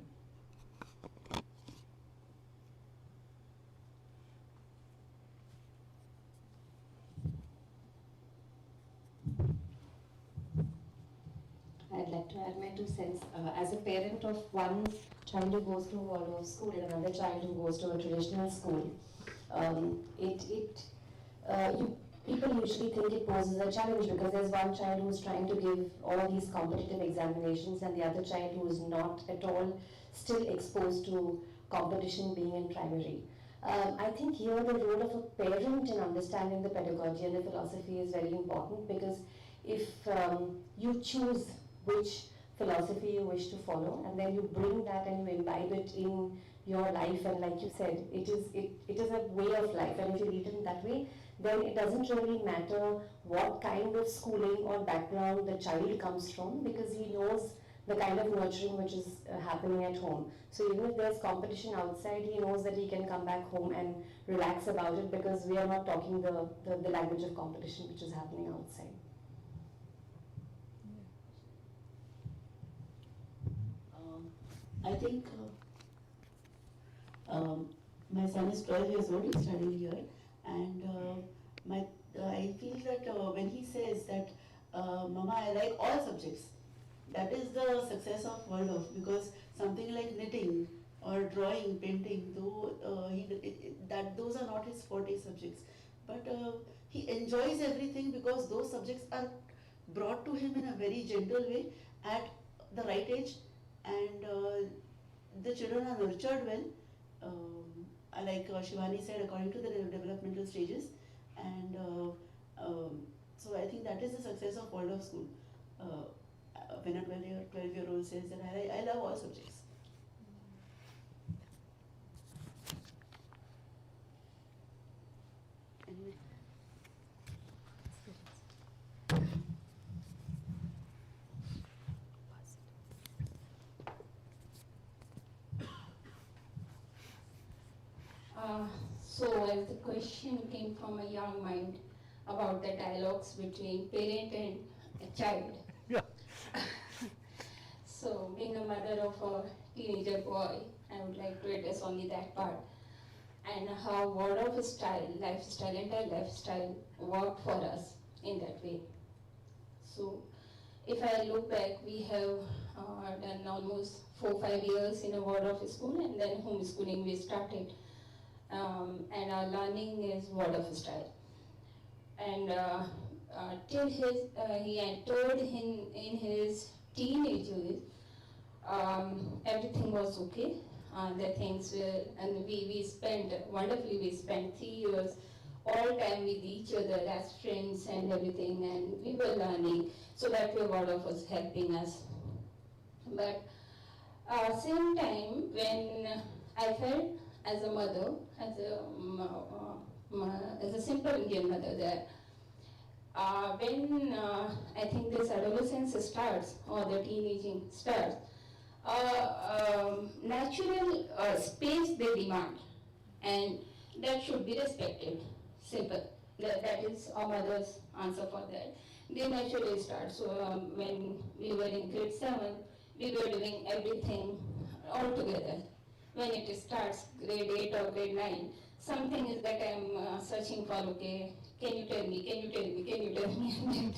I'd like to add my 2 cents. As a parent of one child who goes to a Waldorf school and another child who goes to a traditional school, people usually think it poses a challenge, because there's one child who's trying to give all these competitive examinations and the other child who is not at all still exposed to competition being in primary. I think here the role of a parent in understanding the pedagogy and the philosophy is very important, because if you choose which philosophy you wish to follow and then you bring that and you imbibe it in your life, and like you said, it is a way of life, and if you lead it in that way, then it doesn't really matter what kind of schooling or background the child comes from, because he knows the kind of nurturing which is happening at home. So even if there's competition outside, he knows that he can come back home and relax about it, because we are not talking the language of competition which is happening outside. I think my son is 12 years old, he's studying here, and I feel that when he says that, Mama, I like all subjects, that is the success of Waldorf, because something like knitting or drawing, painting, though those are not his forte subjects, but he enjoys everything because those subjects are brought to him in a very gentle way at the right age, and the children are nurtured well, like Shivani said, according to the developmental stages, and so I think that is the success of Waldorf school. When a 12-year-old says that I love all subjects. Anyway. So as the question came from a young mind about the dialogues between parent and a child. Yeah. So being a mother of a teenager boy, I would like to address only that part. And how Waldorf style, entire lifestyle worked for us in that way. So if I look back, we have done almost 4-5 years in a Waldorf school, and then homeschooling we started. And our learning is Waldorf style. And till he entered in his teenage years, everything was okay. The things were, and we spent wonderfully. We spent 3 years all time with each other as friends and everything, and we were learning. So that way, Waldorf was helping us. But same time, when I felt as a mother, as a simple Indian mother, that when I think this adolescence starts or the teenaging starts, natural space they demand, and that should be respected. Simple. That is our mother's answer for that. They naturally start. So when we were in grade 7, we were doing everything all together. When it starts grade 8 or grade 9, something is that I'm searching for, okay, can you tell me, can you tell me, can you tell me?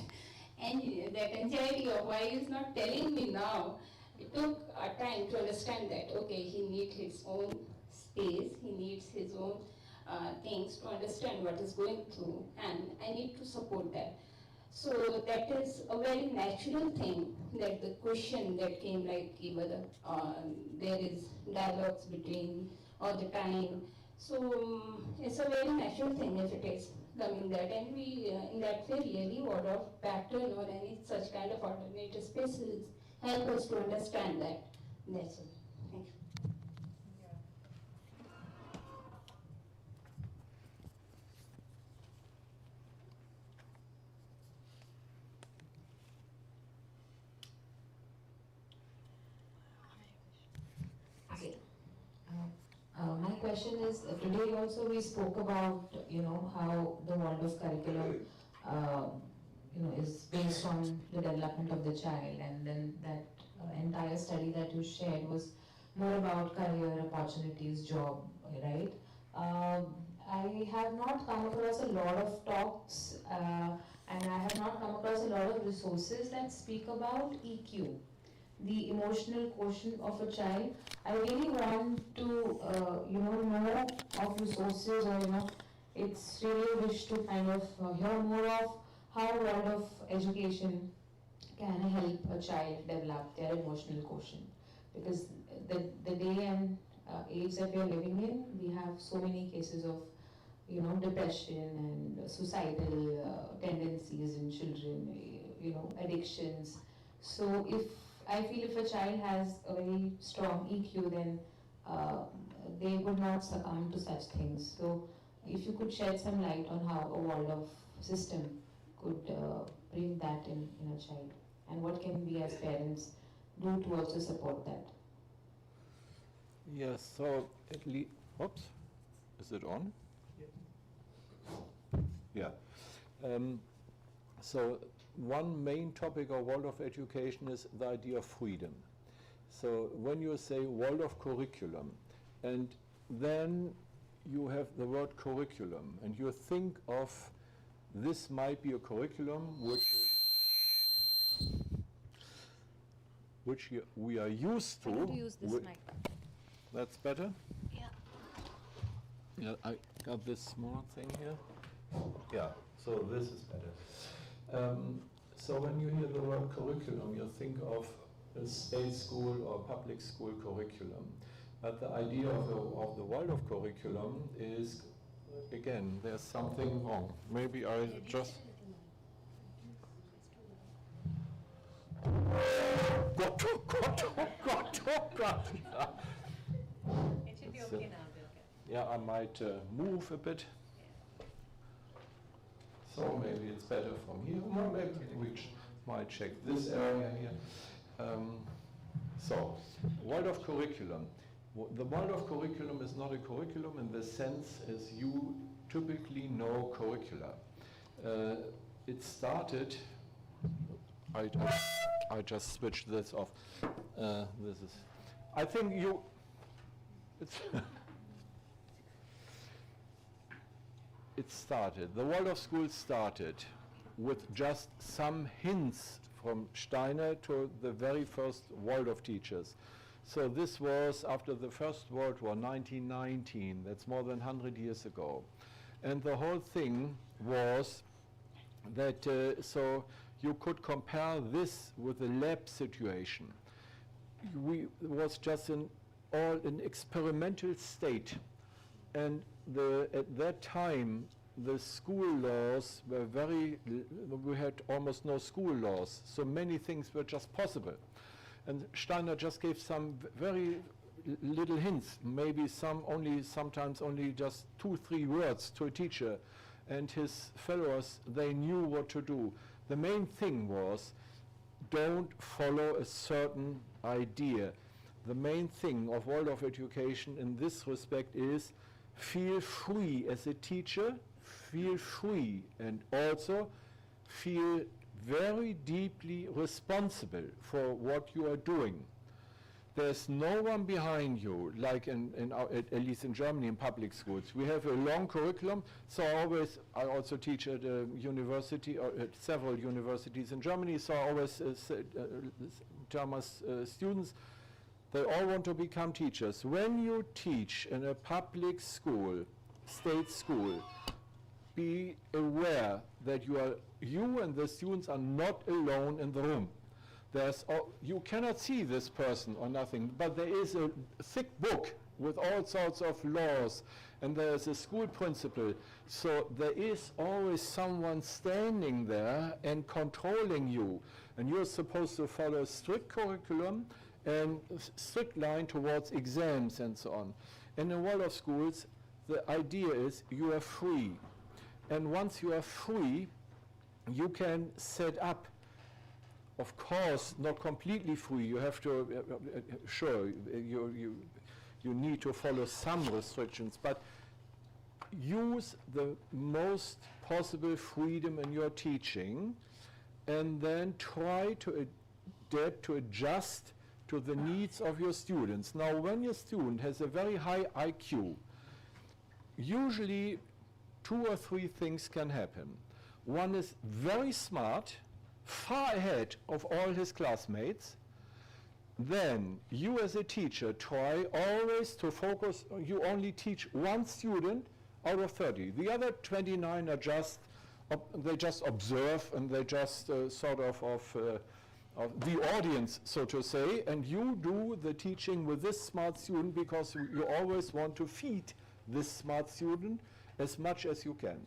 And that anxiety of why he's not telling me now, it took time to understand that, okay, he needs his own space, he needs his own things to understand what is going through, and I need to support that. So that is a very natural thing, that the question that came like whether there is dialogues between all the time. So it's a very natural thing if it is coming that, and we in that way really Waldorf pattern or any such kind of alternative spaces help us to understand that. That's all. Thank you. Okay. My question is, today also we spoke about, how the Waldorf curriculum, is based on the development of the child, and then that entire study that you shared was more about career opportunities, job, right? I have not come across a lot of talks, and I have not come across a lot of resources that speak about EQ, the emotional quotient of a child. I really want to, know of resources, or it's really a wish to kind of hear more of how Waldorf education can help a child develop their emotional quotient. Because the day and age that we are living in, we have so many cases of, depression and suicidal tendencies in children, addictions. So I feel if a child has a very strong EQ, then they would not succumb to such things. So if you could shed some light on how a Waldorf system could bring that in a child, and what can we as parents do to also support that? Yes, so at least, oops, is it on? Yeah. So one main topic of Waldorf education is the idea of freedom. So when you say Waldorf curriculum, and then you have the word curriculum, and you think of this might be a curriculum which we are used to. I want to use this mic. That's better? Yeah. Yeah, I got this small thing here. Yeah, so this is better. So when you hear the word curriculum, you think of a state school or public school curriculum. But the idea of the Waldorf curriculum is, again, there's something wrong. Maybe I just... God. It should be okay now, Bill. Yeah, I might move a bit. So maybe it's better from here. Or maybe we might check this area here. So, Waldorf curriculum. The Waldorf curriculum is not a curriculum in the sense as you typically know curricula. It started, I just switched this off. This is, I think you, it's it started, the Waldorf school started with just some hints from Steiner to the very first Waldorf teachers. So this was after the First World War, 1919, that's more than 100 years ago. And the whole thing was that, so you could compare this with the lab situation. It was just an experimental state. And at that time, the school laws were we had almost no school laws, so many things were just possible. And Steiner just gave some very little hints, maybe sometimes only just 2-3 words to a teacher, and his fellows, they knew what to do. The main thing was, don't follow a certain idea. The main thing of Waldorf education in this respect is, feel free as a teacher, feel free, and also feel very deeply responsible for what you are doing. There's no one behind you, like at least in Germany in public schools. We have a long curriculum, so I also teach at a university, or at several universities in Germany, so I always tell my students, they all want to become teachers. When you teach in a public school, state school, be aware that you and the students are not alone in the room. You cannot see this person or nothing, but there is a thick book with all sorts of laws, and there is a school principal. So there is always someone standing there and controlling you, and you're supposed to follow a strict curriculum and strict line towards exams and so on. And in Waldorf schools, the idea is you are free. And once you are free, you can set up, of course, not completely free. You have to, sure, you need to follow some restrictions, but use the most possible freedom in your teaching, and then try to adapt, to adjust to the needs of your students. Now, when your student has a very high IQ, usually 2 or 3 things can happen. One is very smart, far ahead of all his classmates. Then you as a teacher try always to focus, you only teach one student out of 30. The other 29 are just, they just observe, and they just sort of the audience, so to say, and you do the teaching with this smart student because you always want to feed this smart student as much as you can.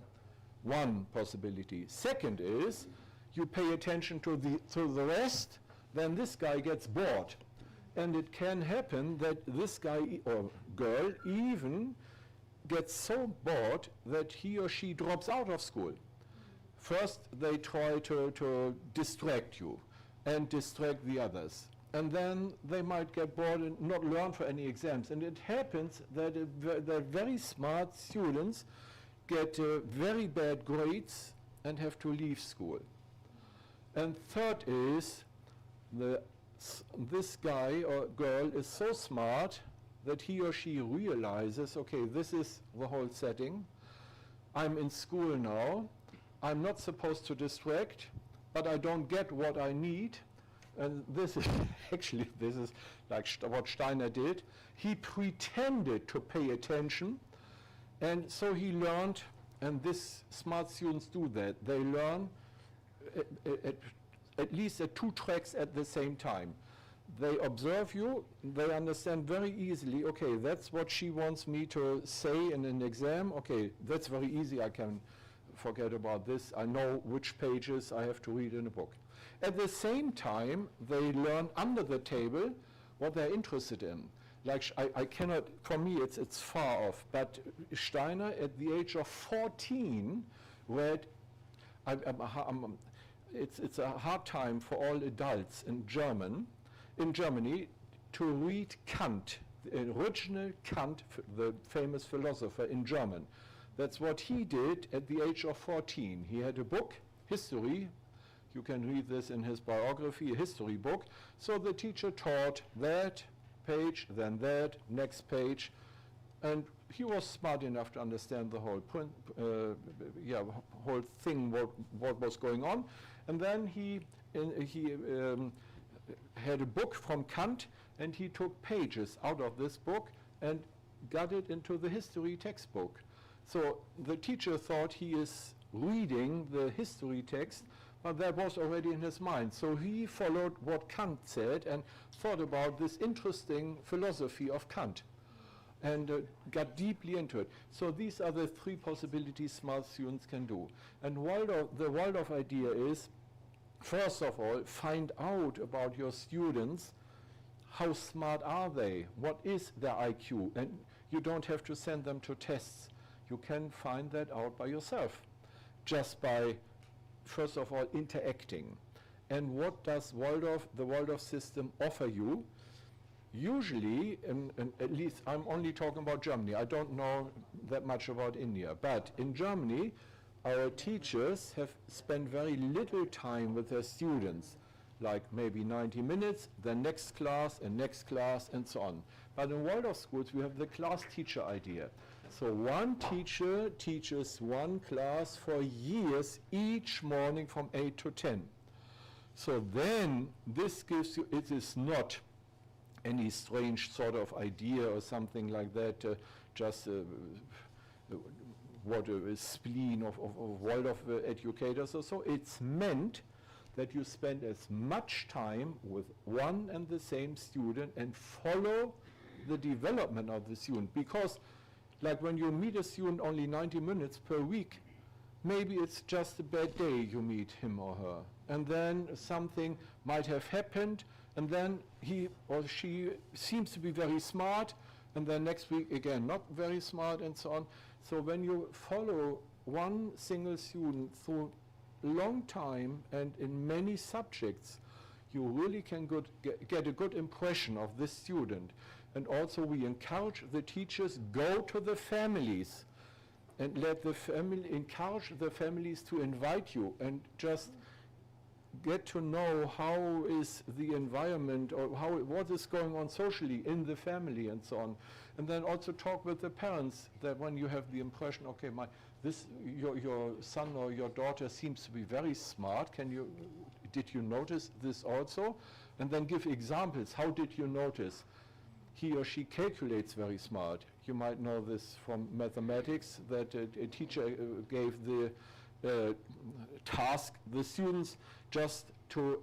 One possibility. Second is, you pay attention to the rest, then this guy gets bored. And it can happen that this guy or girl even gets so bored that he or she drops out of school. First, they try to distract you and distract the others. And then they might get bored and not learn for any exams. And it happens that very smart students get very bad grades and have to leave school. And third is, this guy or girl is so smart that he or she realizes, okay, this is the whole setting. I'm in school now. I'm not supposed to distract, but I don't get what I need. And this is actually, this is like what Steiner did. He pretended to pay attention, and so he learned, and this smart students do that. They learn at least at 2 tracks at the same time. They observe you, they understand very easily, okay, that's what she wants me to say in an exam. Okay, that's very easy, I can forget about this. I know which pages I have to read in a book. At the same time, they learn under the table what they're interested in. Like, I cannot, for me, it's far off, but Steiner, at the age of 14, read, it's a hard time for all adults in Germany to read Kant the original Kant, the famous philosopher in German. That's what he did at the age of 14. He had a book, history. You can read this in his biography, a history book. So the teacher taught that page, then that, next page. And he was smart enough to understand the whole whole thing, what was going on. And then he had a book from Kant, and he took pages out of this book and got it into the history textbook. So the teacher thought he is reading the history text, but that was already in his mind. So he followed what Kant said and thought about this interesting philosophy of Kant and got deeply into it. So these are the three possibilities smart students can do. And the Waldorf idea is, first of all, find out about your students. How smart are they? What is their IQ? And you don't have to send them to tests. You can find that out by yourself, just by, first of all, interacting. And what does the Waldorf system offer you? Usually, and at least I'm only talking about Germany, I don't know that much about India, but in Germany, our teachers have spent very little time with their students, like maybe 90 minutes, then next class, and so on. But in Waldorf schools, we have the class teacher idea. So one teacher teaches one class for years, each morning from 8 to 10. So then, this gives you, it is not any strange sort of idea or something like that, just what a spleen of Waldorf educators or so. It's meant that you spend as much time with one and the same student and follow the development of the student. Because like when you meet a student only 90 minutes per week, maybe it's just a bad day you meet him or her. And then something might have happened, and then he or she seems to be very smart, and then next week again not very smart, and so on. So when you follow one single student through a long time and in many subjects, you really can get a good impression of this student. And also we encourage the teachers, go to the families and let the encourage the families to invite you and just get to know how is the environment or what is going on socially in the family and so on. And then also talk with the parents, that when you have the impression, okay, your son or your daughter seems to be very smart, did you notice this also? And then give examples. How did you notice? He or she calculates very smart. You might know this from mathematics, that a teacher gave the task the students just to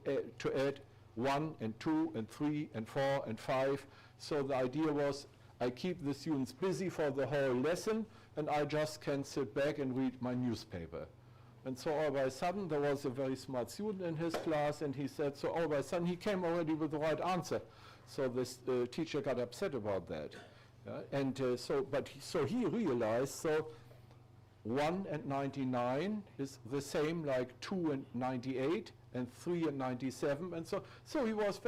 add 1 and 2 and 3 and 4 and 5. So the idea was, I keep the students busy for the whole lesson, and I just can sit back and read my newspaper. And so all of a sudden there was a very smart student in his class, and he said, so all of a sudden he came already with the right answer. So this teacher got upset about that. So he realized, 1 and 99 is the same like 2 and 98 and 3 and 97, and so he was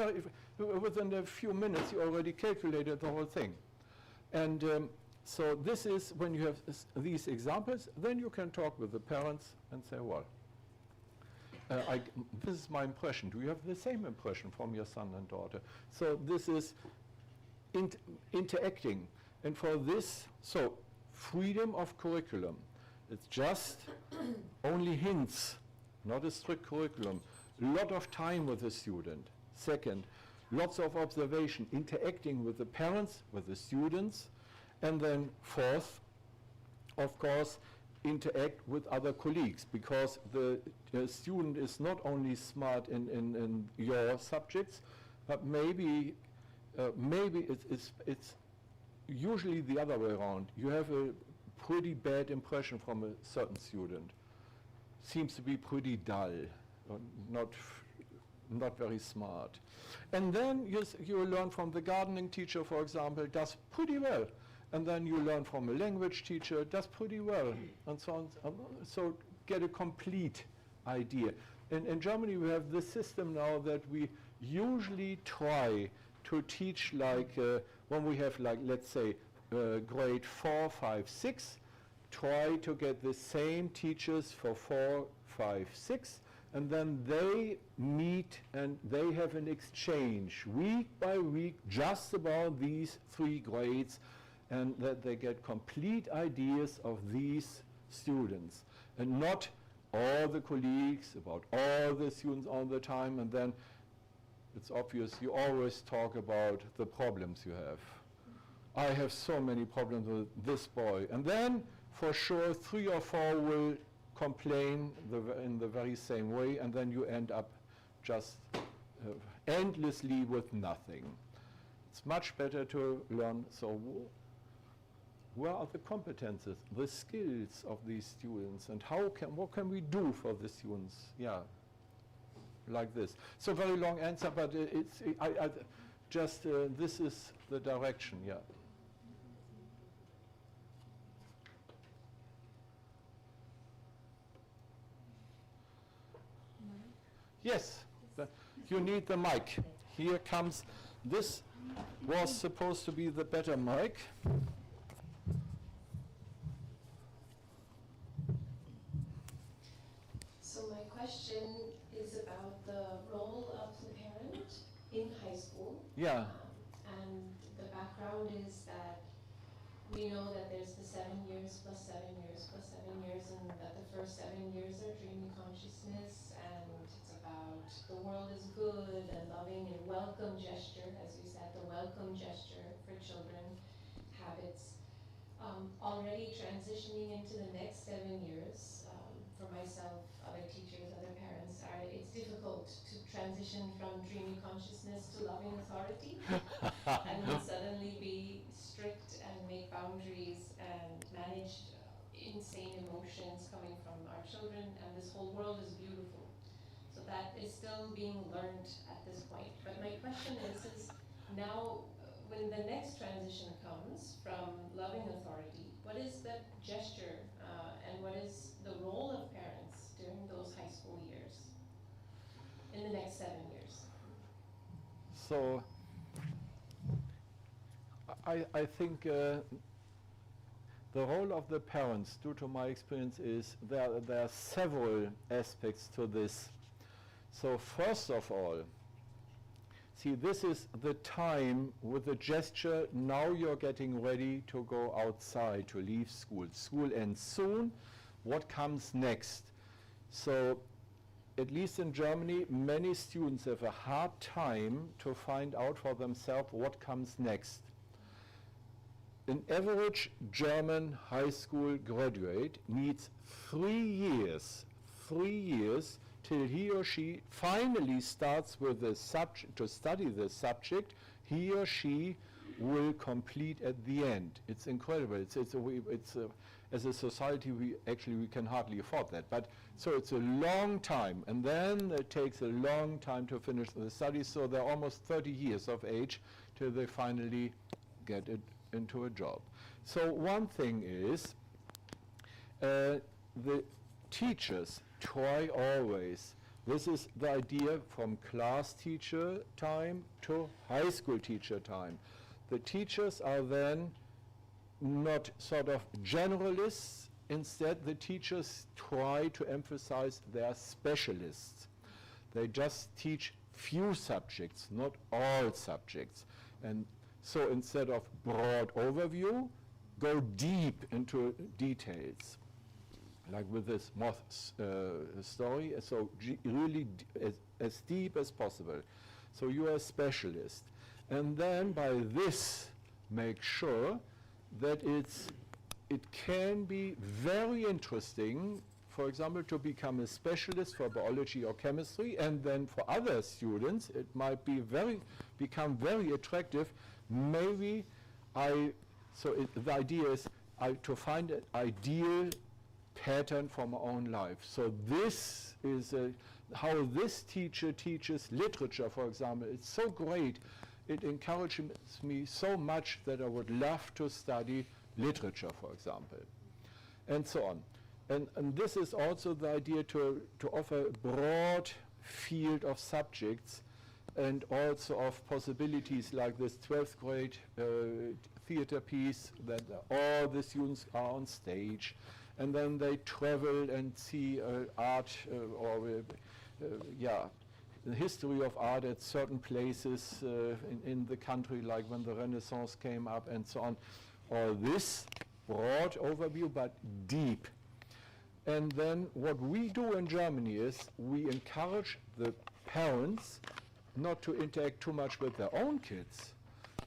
within a few minutes he already calculated the whole thing. And so this is, when you have these examples, then you can talk with the parents and say, well, this is my impression. Do you have the same impression from your son and daughter? So this is interacting. And for this, so freedom of curriculum. It's just only hints, not a strict curriculum. A lot of time with the student. Second, lots of observation, interacting with the parents, with the students. And then fourth, of course, interact with other colleagues, because the student is not only smart in your subjects, but maybe it's usually the other way around. You have a pretty bad impression from a certain student. Seems to be pretty dull, not very smart. And then you learn from the gardening teacher, for example, does pretty well. And then you learn from a language teacher, does pretty well, and so on. So get a complete idea. In Germany, we have this system now that we usually try to teach like when we have, like, let's say, grade 4, 5, 6, try to get the same teachers for 4, 5, 6, and then they meet and they have an exchange week by week just about these 3 grades, and that they get complete ideas of these students, and not all the colleagues about all the students all the time, and then it's obvious you always talk about the problems you have. I have so many problems with this boy, and then for sure 3 or 4 will complain in the very same way, and then you end up just endlessly with nothing. It's much better to learn, so where are the competences, the skills of these students, and what can we do for the students? Yeah, like this. So very long answer, but this is the direction, yeah. Yes, you need the mic. Here comes, this was supposed to be the better mic. So my question is about the role of the parent in high school. Yeah. And the background is that we know that there's the 7 years plus 7 years plus 7 years, and that the first 7 years are dreamy consciousness, and it's about the world is good and loving and welcome gesture, as you said, the welcome gesture for children, habits. Already transitioning into the next 7 years, for myself, other teachers, other parents, it's difficult to transition from dreamy consciousness to loving authority and then suddenly be strict and make boundaries and manage insane emotions coming from our children, and this whole world is beautiful. So that is still being learned at this point. But my question is now when the next transition comes from loving authority, what is that gesture and what is the role of parents during those high school years, in the next 7 years? So I think the role of the parents, due to my experience, is there are several aspects to this. So first of all, see, this is the time with the gesture, now you're getting ready to go outside, to leave school. School ends soon. What comes next? So, at least in Germany, many students have a hard time to find out for themselves what comes next. An average German high school graduate needs 3 years till he or she finally starts with the subject, to study the subject he or she will complete at the end. It's incredible. As a society, we can hardly afford that. But so it's a long time, and then it takes a long time to finish the studies. So they're almost 30 years of age till they finally get it into a job. So one thing is the teachers try always. This is the idea from class teacher time to high school teacher time. The teachers are then not sort of generalists. Instead, the teachers try to emphasize they are specialists. They just teach few subjects, not all subjects. And so instead of broad overview, go deep into details. Like with this moth story, so really as deep as possible. So you are a specialist. And then by this, make sure that it can be very interesting, for example, to become a specialist for biology or chemistry, and then for other students, it might be become very attractive. Maybe the idea is to find an ideal pattern for my own life. So this is how this teacher teaches literature, for example. It's so great. It encourages me so much that I would love to study literature, for example, and so on. And this is also the idea to offer a broad field of subjects and also of possibilities like this 12th grade theater piece that all the students are on stage, and then they travel and see art the history of art at certain places in the country, like when the Renaissance came up and so on. All this broad overview, but deep. And then what we do in Germany is we encourage the parents not to interact too much with their own kids,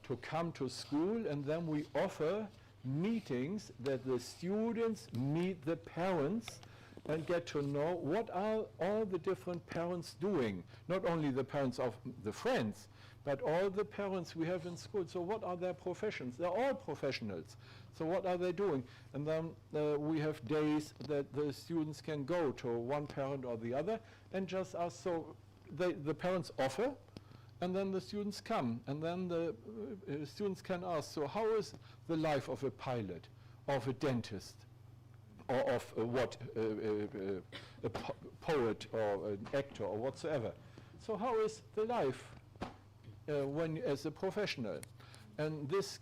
to come to school, and then we offer meetings that the students meet the parents and get to know what are all the different parents doing, not only the parents of the friends, but all the parents we have in school. So what are their professions? They're all professionals. So what are they doing? And then we have days that the students can go to one parent or the other and just ask. So the parents offer, and then the students come, and then the students can ask, so how is the life of a pilot, of a dentist, or of a poet or an actor or whatsoever? So how is the life when as a professional? And this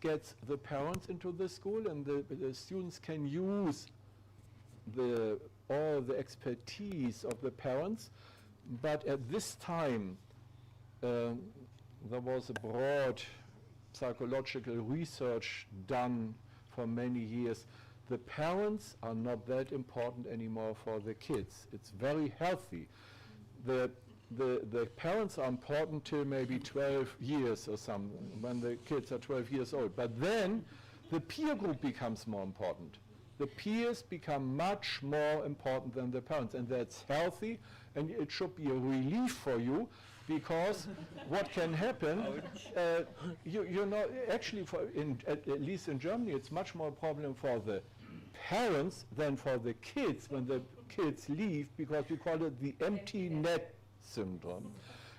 gets the parents into the school, and the students can use all the expertise of the parents. But at this time, there was a broad psychological research done for many years. The parents are not that important anymore for the kids. It's very healthy. The parents are important till maybe 12 years or something, when the kids are 12 years old. But then the peer group becomes more important. The peers become much more important than the parents, and that's healthy, and it should be a relief for you, because what can happen, you know, actually at least in Germany, it's much more a problem for the parents than for the kids when the kids leave, because we call it the empty net syndrome.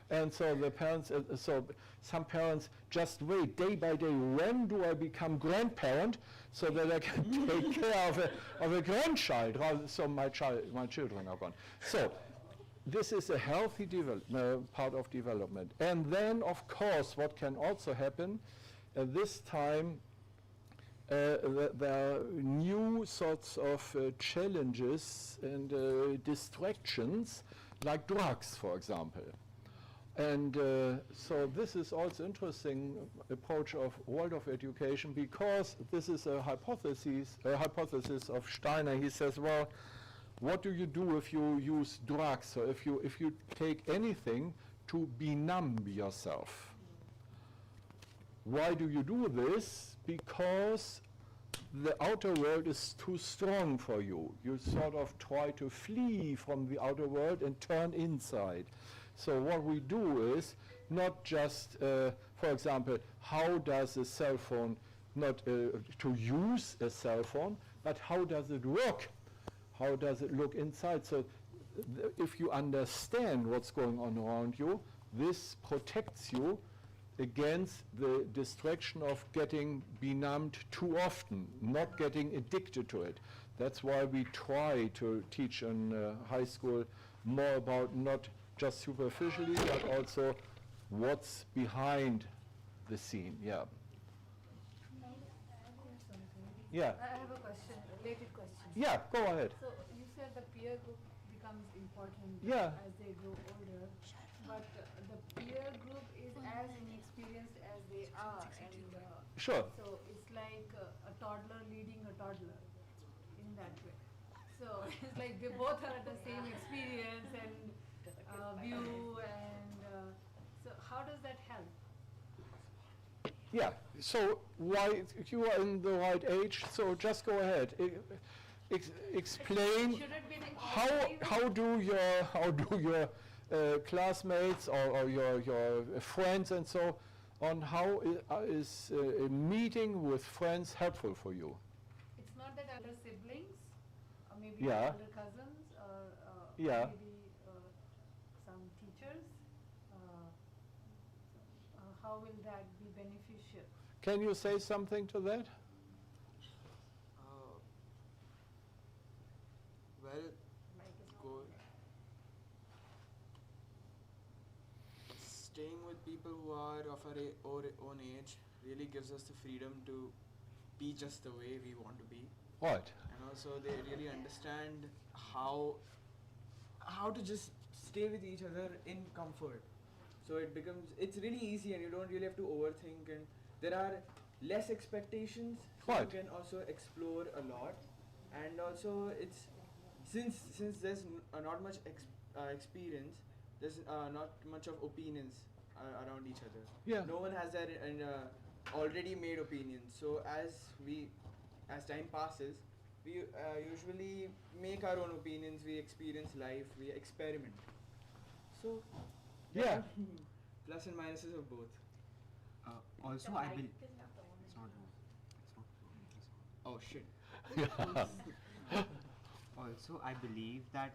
And so the parents, so some parents just wait day by day, when do I become grandparent so that I can take care of a grandchild, so my children are gone. So this is a healthy part of development. And then, of course, what can also happen, this time there are new sorts of challenges and distractions, like drugs, for example. And so this is also interesting approach of Waldorf education, because this is a hypothesis of Steiner. He says, well, what do you do if you use drugs, or if you take anything to benumb yourself? Why do you do this? Because the outer world is too strong for you. You sort of try to flee from the outer world and turn inside. So what we do is not just, for example, how does a cell phone, not to use a cell phone, but how does it work? How does it look inside? So if you understand what's going on around you, this protects you against the distraction of getting benumbed too often, not getting addicted to it. That's why we try to teach in high school more about not just superficially, but also what's behind the scene. Yeah. Yeah. I have a question, related question. Yeah, go ahead. So you said the peer group becomes important as they grow older, but the peer group is as inexperienced as they are, and sure. So it's like a toddler leading a toddler in that way. So it's like they both have the same experience and view, and so how does that help? Yeah, so why you are in the right age, so just go ahead. Explain how do your classmates or your friends and so on, how is a meeting with friends helpful for you? It's not that other siblings, or maybe Yeah. other cousins, or Yeah. maybe some teachers. How will that be beneficial? Can you say something to that? Where it goes. staying with people who are of our own age really gives us the freedom to be just the way we want to be. Right. And also they really understand how to just stay with each other in comfort. So it's really easy and you don't really have to overthink, and there are less expectations, so Right. you can also explore a lot. And also it's since there's not much experience, there's not much of opinions around each other. Yeah. No one has their already made opinions. So as time passes, we usually make our own opinions. We experience life. We experiment. So Yeah. plus and minuses of both. Also, I believe. Oh shit. Also, I believe that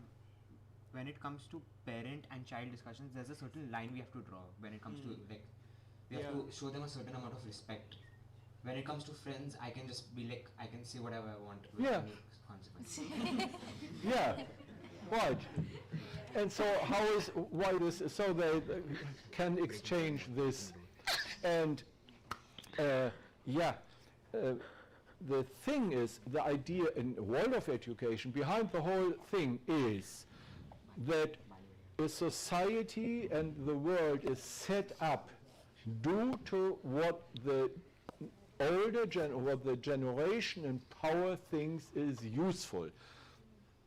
when it comes to parent and child discussions, there's a certain line we have to draw when it comes to like we have to show them a certain amount of respect. When it comes to friends, I can just be like, I can say whatever I want without any consequence. Yeah, right. And so why this, so they can exchange this. And the thing is, the idea in Waldorf education, behind the whole thing is that a society and the world is set up due to what the what the generation in power thinks is useful,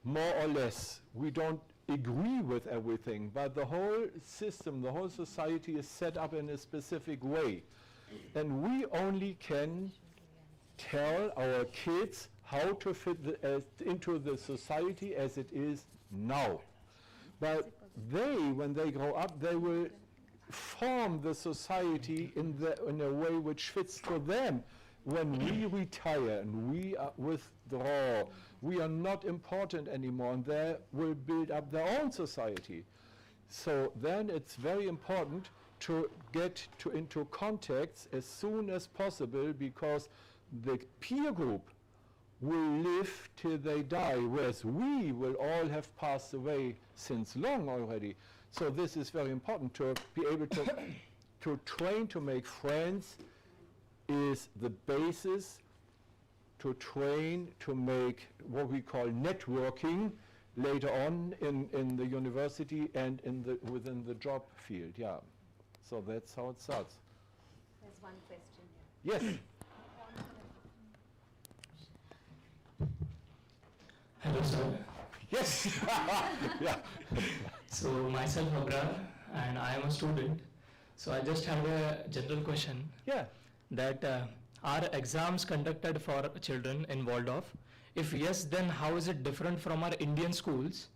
more or less. We don't agree with everything, but the whole system, the whole society is set up in a specific way. And we only can tell our kids how to fit into the society as it is now. But when they grow up, they will form the society in a way which fits for them. When we retire and we withdraw, we are not important anymore, and they will build up their own society. So then it's very important to get into contacts as soon as possible, because the peer group will live till they die, whereas we will all have passed away since long already. So this is very important, to be able to train to make friends is the basis to train to make what we call networking later on in the university and within the job field. Yeah. So that's how it starts. There's one question here. Yes. Hello, sir. Yes. Yeah. So myself Abrar, and I am a student. So I just have a general question. Yeah. That are exams conducted for children in Waldorf? If yes, then how is it different from our Indian schools?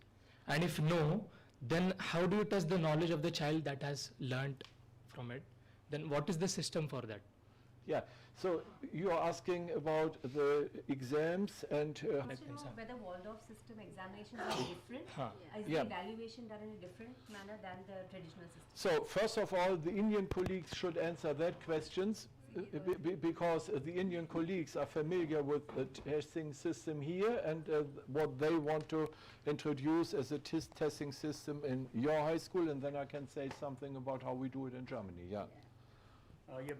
And if no, then how do you test the knowledge of the child that has learnt from it? Then what is the system for that? Yeah. So you are asking about the exams and Wants to know whether Waldorf system examinations are different. Is the Yeah. evaluation done in a different manner than the traditional system? So first of all, the Indian colleagues should answer that questions because the Indian colleagues are familiar with the testing system here and what they want to introduce as a testing system in your high school, and then I can say something about how we do it in Germany. Yeah.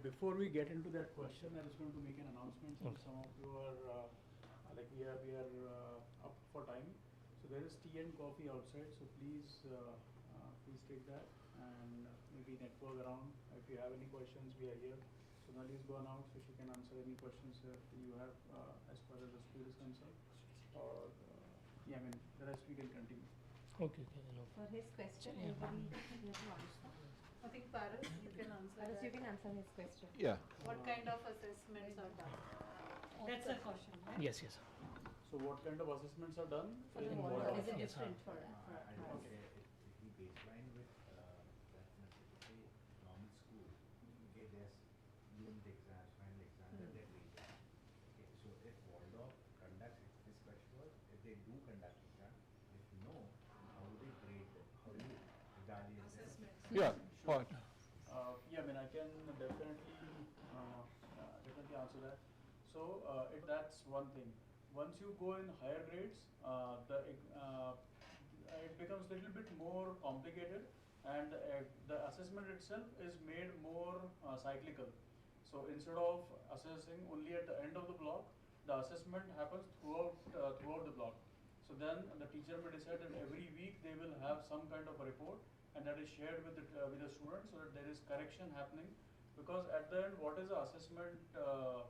Before we get into that question, I just want to make an announcement since some of you are we are up for time. So there is tea and coffee outside. So please take that and maybe network around. If you have any questions, we are here. Sonali is gone out, so she can answer any questions you have as far as the school is concerned. Or the rest we can continue. Okay. For his question, anybody need to answer? I think Paris, you can answer. Paris, that. you can answer his question. Yeah. What kind of assessments are done? That's a question, right? Yes. So what kind of assessments are done? For the in Waldorf, Waldorf? is it Yes, different for Okay. If we baseline with say normal school, okay, there's unit exams, final exams, and deadly exams. Okay, so if Waldorf conducts this question was, if they do conduct exam, if no, how do they grade them? How do you evaluate them? Yeah. Fine. I can definitely answer that. So that's one thing. Once you go in higher grades, it becomes a little bit more complicated and the assessment itself is made more cyclical. So instead of assessing only at the end of the block, the assessment happens throughout the block. So then the teacher may decide that every week they will have some kind of a report, and that is shared with the students, so that there is correction happening. Because at the end, what is the assessment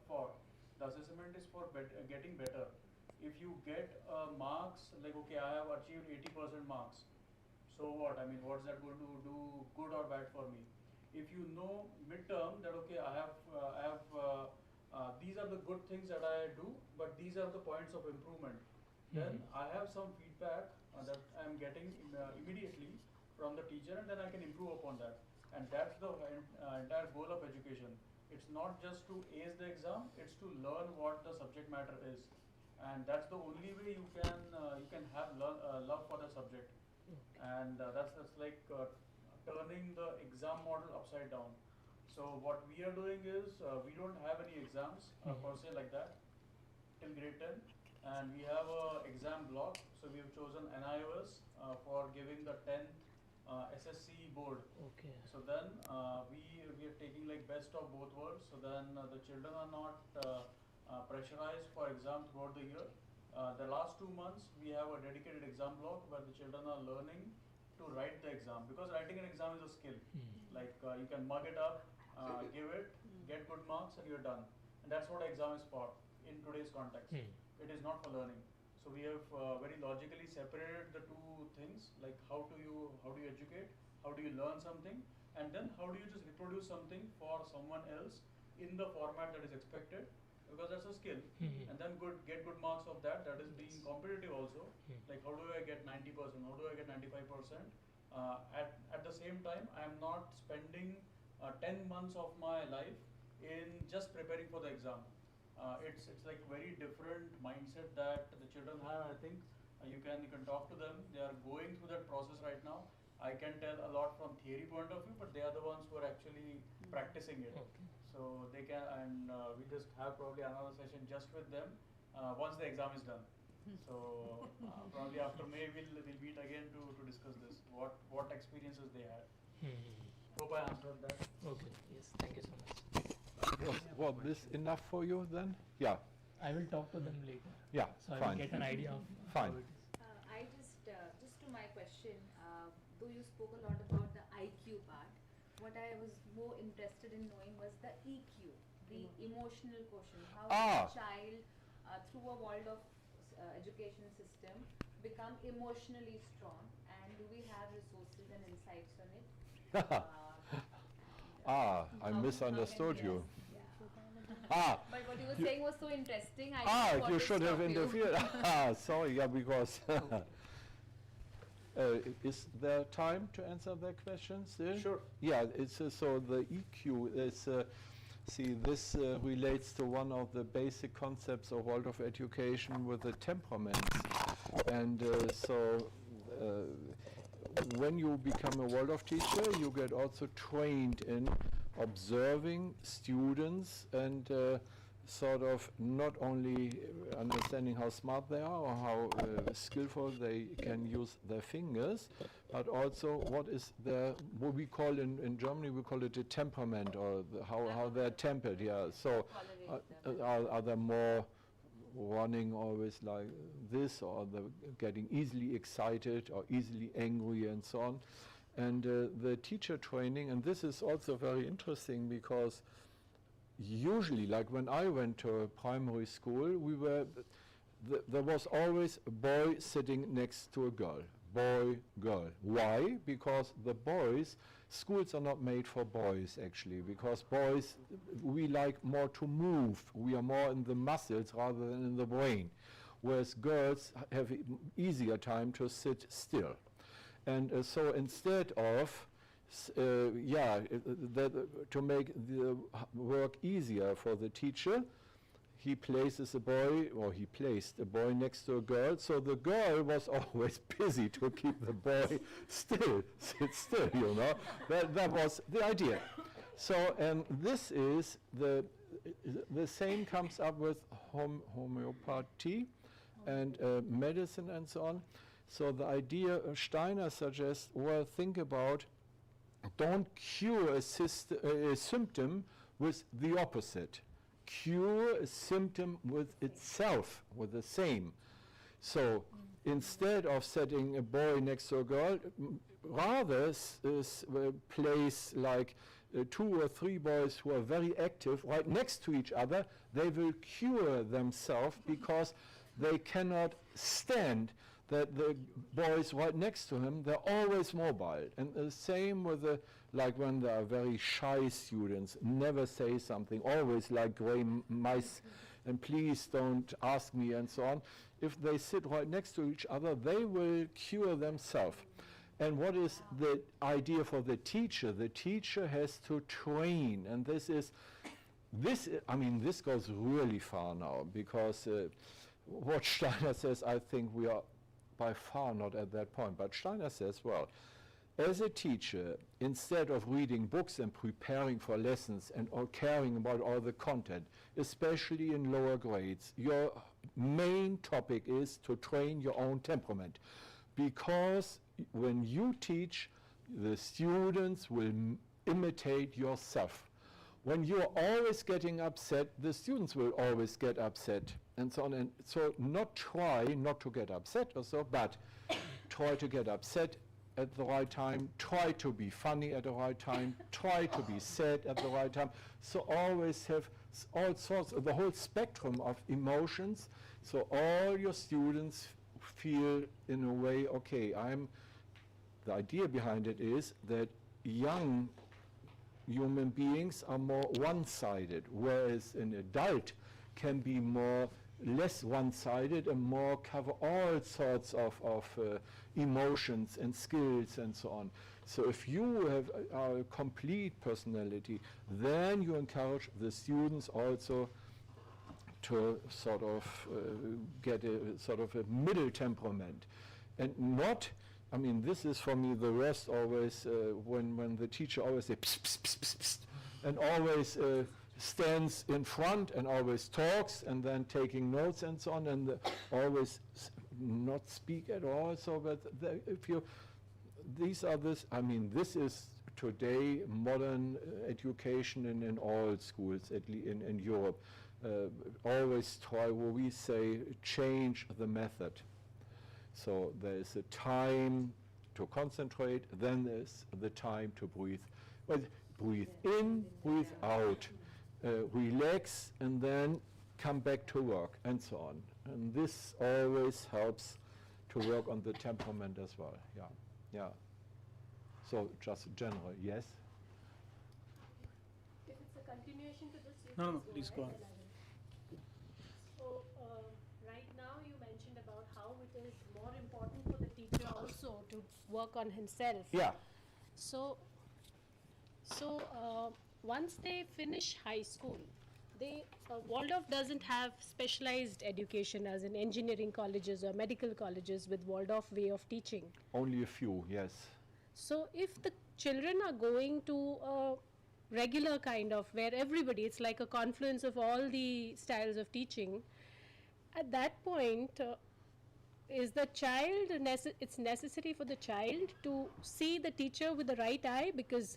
for? The assessment is for getting better. If you get marks like, okay, I have achieved 80% marks, so what? I mean, what's that going to do, good or bad for me? If you know midterm that, okay, I have these are the good things that I do, but these are the points of improvement. Then I have some feedback that I am getting immediately from the teacher, and then I can improve upon that. And that's the entire goal of education. It's not just to ace the exam; it's to learn what the subject matter is, and that's the only way you can have love for the subject. And that's like turning the exam model upside down. So what we are doing is we don't have any exams per se like that till grade 10, and we have a exam block. So we have chosen NIOS for giving the 10th SSC board. Okay. So then we are taking like best of both worlds. So then the children are not pressurized for exam throughout the year. The last 2 months we have a dedicated exam block where the children are learning to write the exam, because writing an exam is a skill. Like you can mug it up, give it, get good marks, and you're done. And that's what exam is for in today's context. It is not for learning. So we have very logically separated the two things, like how do you educate, how do you learn something, and then how do you just reproduce something for someone else in the format that is expected, because that's a skill. And then get good marks of that. That is being competitive also. Like how do I get 90%? How do I get 95%? At the same time, I am not spending 10 months of my life in just preparing for the exam. It's like very different mindset that the children have. I think you can talk to them. They are going through that process right now. I can tell a lot from theory point of view, but they are the ones who are actually practicing it. So they can, and we just have probably another session just with them once the exam is done. So probably after May we'll meet again to discuss this. What experiences they had. Hope I answered that. Okay. Yes. Thank you so much. Was this enough for you then? Yeah. I will talk to them later. Yeah. So I fine. will get an idea of Fine. how it is. I just to my question, though you spoke a lot about the IQ part, what I was more interested in knowing was the EQ, the emotional quotient. How does a child, through a Waldorf education system, become emotionally strong, and do we have resources and insights on it? I misunderstood you. But what you were saying was so interesting. I didn't want You to should have stop you. interfered. Sorry, yeah, because is there time to answer that question still? Sure. Yeah, it's so the EQ is. See, this relates to one of the basic concepts of Waldorf education with the temperaments, and when you become a Waldorf teacher, you get also trained in observing students and sort of not only understanding how smart they are or how skillful they can use their fingers, but also what is their, what we call in Germany, we call it a temperament, or how they're tempered, yeah. So are they more running always like this, or they're getting easily excited or easily angry and so on. And the teacher training, and this is also very interesting because usually, like when I went to primary school, there was always a boy sitting next to a girl. Boy, girl. Why? Because the boys, schools are not made for boys actually, because boys, we like more to move. We are more in the muscles rather than in the brain. Whereas girls have easier time to sit still. And so instead of to make the work easier for the teacher, he places a boy, or he placed a boy next to a girl, so the girl was always busy to keep the boy still, sit still, you know. That was the idea. So, and this is the same comes up with homeopathy and medicine and so on. So the idea, Steiner suggests, well, think about don't cure a symptom with the opposite. Cure a symptom with itself, with the same. So instead of setting a boy next to a girl, rather place like 2 or 3 boys who are very active right next to each other. They will cure themselves because they cannot stand that the boys right next to him, they're always mobile. And the same with like when there are very shy students, never say something, always like gray mice, and please don't ask me and so on. If they sit right next to each other, they will cure themselves. And what is the idea for the teacher? The teacher has to train, and this goes really far now, because what Steiner says, I think we are by far not at that point. But Steiner says, well, as a teacher, instead of reading books and preparing for lessons and or caring about all the content, especially in lower grades, your main topic is to train your own temperament. Because when you teach, the students will imitate yourself. When you're always getting upset, the students will always get upset, and so on. And so try not to get upset or so, but try to get upset at the right time, try to be funny at the right time, try to be sad at the right time. So always have all sorts of the whole spectrum of emotions, so all your students feel in a way, okay, the idea behind it is that young human beings are more one-sided, whereas an adult can be less one-sided and more cover all sorts of emotions and skills and so on. So if you have a complete personality, then you encourage the students also to sort of get a sort of a middle temperament, and not, I mean, this is for me the rest always, when the teacher always says psst, psst, psst, psst, psst, and always stands in front and always talks and then taking notes and so on, and always not speak at all. So, but this is today modern education in all schools, in Europe. Always try, what we say, change the method. So there is a time to concentrate, then there's the time to breathe. Well, breathe in, breathe out, relax, and then come back to work, and so on. And this always helps to work on the temperament as well. Yeah. So just general, yes? If it's a continuation to this, you No, please go on. So, right now you mentioned about how it is more important for the teacher also to work on himself. Yeah. So once they finish high school, Waldorf doesn't have specialized education as in engineering colleges or medical colleges with Waldorf way of teaching. Only a few, yes. So if the children are going to a regular kind of, where everybody, it's like a confluence of all the styles of teaching, at that point, is the child, it's necessary for the child to see the teacher with the right eye, because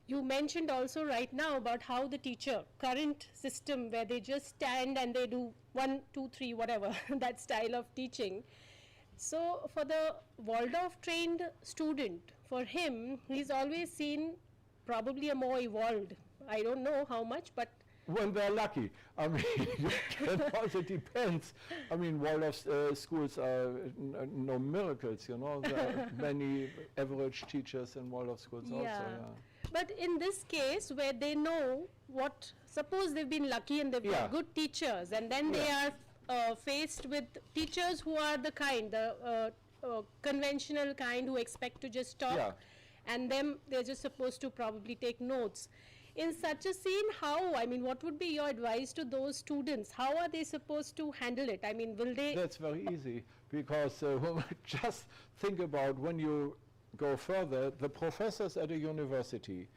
you mentioned also right now about how the teacher, current system where they just stand and they do 1, 2, 3, whatever, that style of teaching. So for the Waldorf trained student, for him, he's always seen probably a more evolved, I don't know how much, but when they're lucky. I mean, it also depends. I mean, Waldorf schools are no miracles, you know. There are many average teachers in Waldorf schools also, yeah. But in this case, where they know what, suppose they've been lucky and they've got good teachers, and then they are faced with teachers who are the kind, the conventional kind, who expect to just talk, and then they're just supposed to probably take notes. In such a scene, what would be your advice to those students? How are they supposed to handle it? I mean, will they? That's very easy, because just think about when you go further, the professors at a university,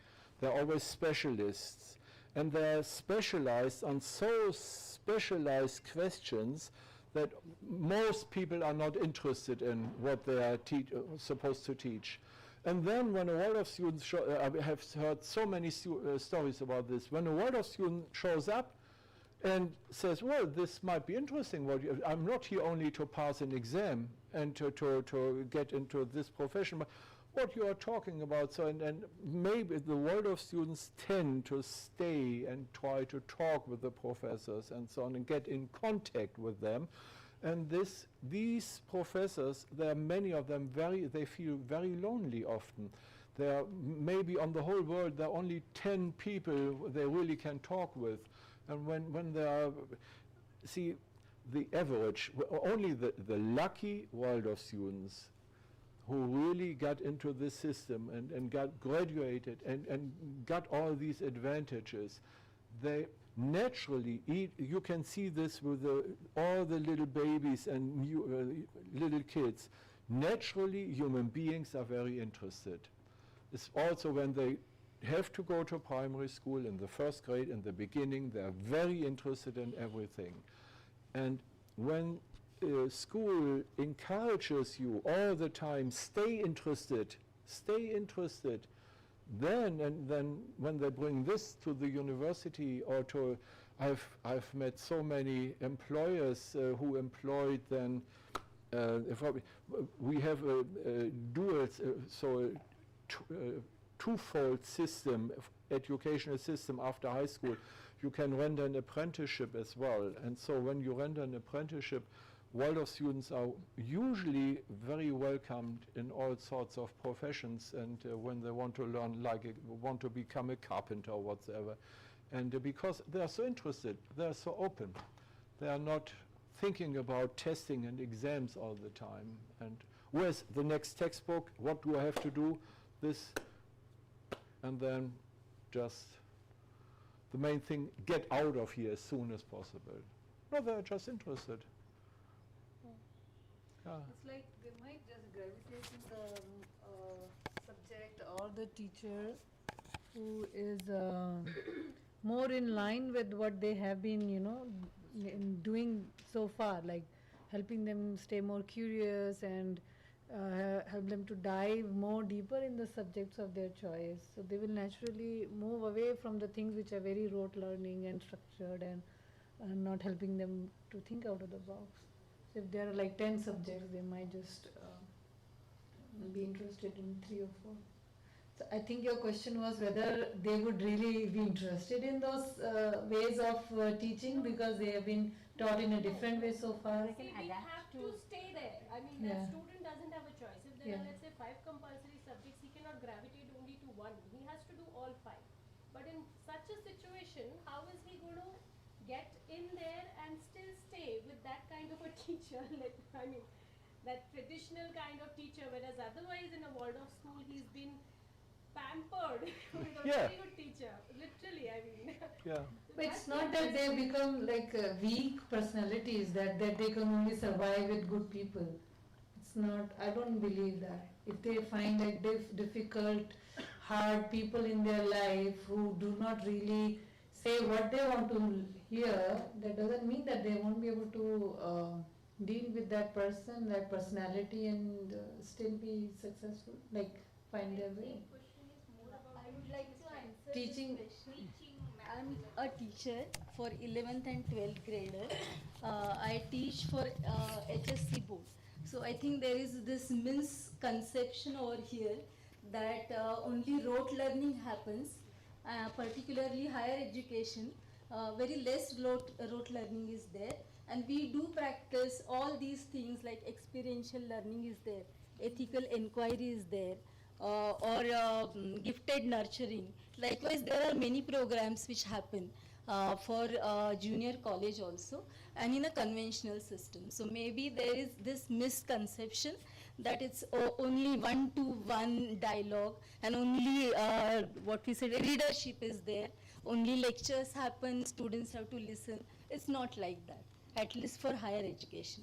they're always specialists, and they're specialized on so specialized questions that most people are not interested in what they are supposed to teach. And then when a Waldorf student, I have heard so many stories about this, when a Waldorf student shows up and says, well, this might be interesting, I'm not here only to pass an exam and to get into this profession, but what you are talking about. So, and maybe the Waldorf students tend to stay and try to talk with the professors and so on and get in contact with them. And these professors, there are many of them, they feel very lonely often. There are maybe on the whole world, there are only 10 people they really can talk with. And when there are, see, the average, only the lucky Waldorf students who really got into this system and got graduated and got all these advantages, they naturally you can see this with all the little babies and little kids. Naturally, human beings are very interested. It's also when they have to go to primary school in the first grade, in the beginning, they're very interested in everything. And when school encourages you all the time, stay interested, then when they bring this to the university or to, I've met so many employers who employed then, we have a dual, twofold system, educational system after high school. You can render an apprenticeship as well. And so when you render an apprenticeship, Waldorf students are usually very welcomed in all sorts of professions, and when they want to learn, want to become a carpenter or whatsoever. And because they are so interested, they are so open. They are not thinking about testing and exams all the time. And where's the next textbook? What do I have to do? This, and then just the main thing, get out of here as soon as possible. No, they're just interested. It's like they might just gravitate to the subject or the teacher who is more in line with what they have been, doing so far, like helping them stay more curious and help them to dive more deeper in the subjects of their choice. So they will naturally move away from the things which are very rote learning and structured and not helping them to think out of the box. So if there are like 10 subjects, they might just be interested in 3 or 4. So I think your question was whether they would really be interested in those ways of teaching because they have been taught in a different way so far. We have to stay there. I mean, the student doesn't have a choice. If there are, let's say, 5 compulsory subjects, he cannot gravitate only to one. He has to do all 5. But in such a situation, how is he going to get in there and still stay with that kind of a teacher? I mean, that traditional kind of teacher, whereas otherwise in a Waldorf school, he's been pampered with a very good teacher. Literally, I mean. Yeah. But it's not that they become like weak personalities, that they can only survive with good people. It's not, I don't believe that. If they find like difficult, hard people in their life who do not really say what they want to hear, that doesn't mean that they won't be able to deal with that person, that personality, and still be successful, like find their way. I would like to answer Teaching. I'm a teacher for 11th and 12th grader. I teach for HSC board. So I think there is this misconception over here that only rote learning happens, particularly higher education. Very less rote learning is there, and we do practice all these things like experiential learning is there, ethical inquiry is there, or gifted nurturing. Likewise, there are many programs which happen for junior college also, and in a conventional system. So maybe there is this misconception that it's only one-to-one dialogue, and only what we said, readership is there, only lectures happen, students have to listen. It's not like that, at least for higher education.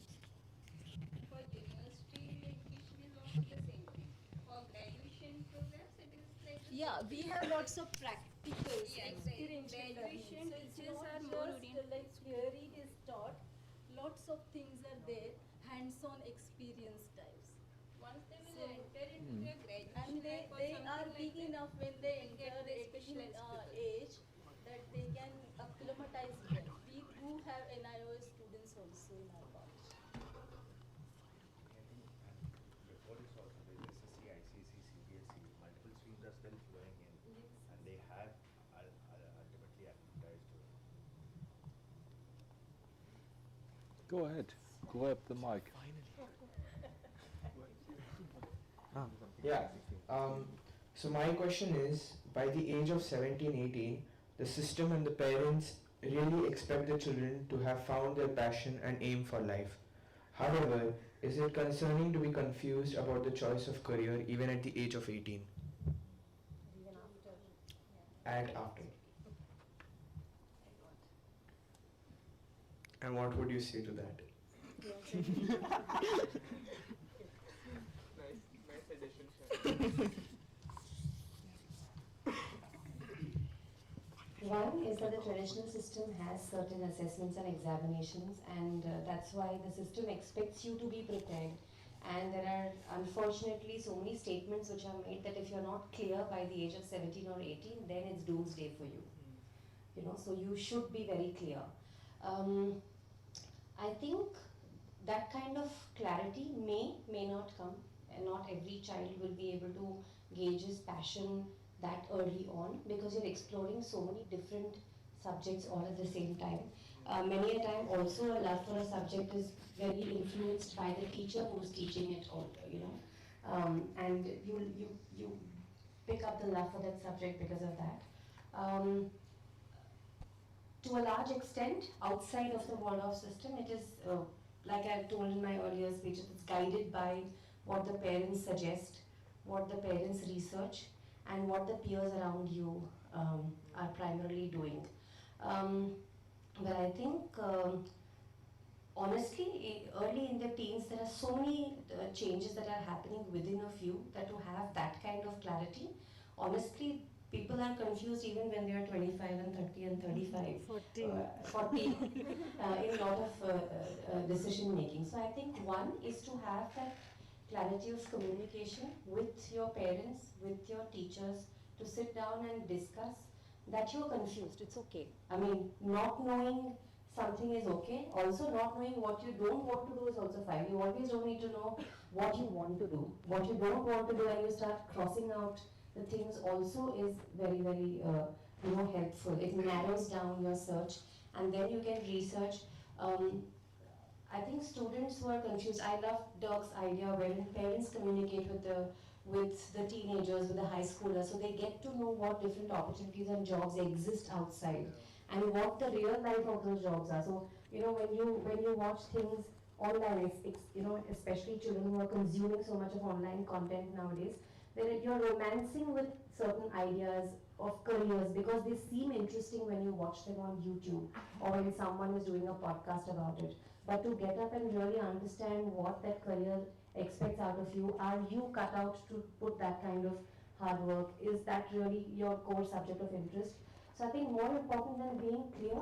For university education is also the same thing. For graduation programs, it is like yeah, we have lots of practicals, experiential graduation learning. So teachers are more like theory is taught, lots of things are there, hands-on experience types. Once they will enter into their graduation, and they are big enough when they enter a special age that they can acclimatize well. We do have NIOS students also in our college. I think, and before this also, the SSC, ICC, CBSE, multiple streams are still flowing in, and they have ultimately advertised to it. Go ahead, grab the mic. Yeah. So my question is, by the age of 17, 18, the system and the parents really expect the children to have found their passion and aim for life. However, is it concerning to be confused about the choice of career even at the age of 18? Even after. And after. And what would you say to that? Nice addition. One is that the traditional system has certain assessments and examinations, and that's why the system expects you to be prepared. And there are unfortunately so many statements which are made that if you're not clear by the age of 17 or 18, then it's doomsday for you. You know, so you should be very clear. I think that kind of clarity may not come, and not every child will be able to gauge his passion that early on, because you're exploring so many different subjects all at the same time. Many a time also a love for a subject is very influenced by the teacher who's teaching it, all, you know, and you pick up the love for that subject because of that. To a large extent, outside of the Waldorf system, it is, like I told in my earlier speech, it's guided by what the parents suggest, what the parents research, and what the peers around you are primarily doing. But I think, honestly, early in the teens, there are so many changes that are happening within a few that to have that kind of clarity, honestly, people are confused even when they are 25 and 30 and 35. 40 in a lot of decision making. So I think one is to have that clarity of communication with your parents, with your teachers, to sit down and discuss that you're confused. It's okay. I mean, not knowing something is okay. Also, not knowing what you don't want to do is also fine. You always don't need to know what you want to do. What you don't want to do, and you start crossing out the things also is very, very helpful. It narrows down your search, and then you can research. I think students who are confused, I love Dirk's idea when parents communicate with the teenagers, with the high schoolers, so they get to know what different opportunities and jobs exist outside, and what the real life of those jobs are. So, you know, when you watch things online, especially children who are consuming so much of online content nowadays, you're romancing with certain ideas of careers because they seem interesting when you watch them on YouTube or when someone is doing a podcast about it. But to get up and really understand what that career expects out of you, are you cut out to put that kind of hard work? Is that really your core subject of interest? So I think more important than being clear,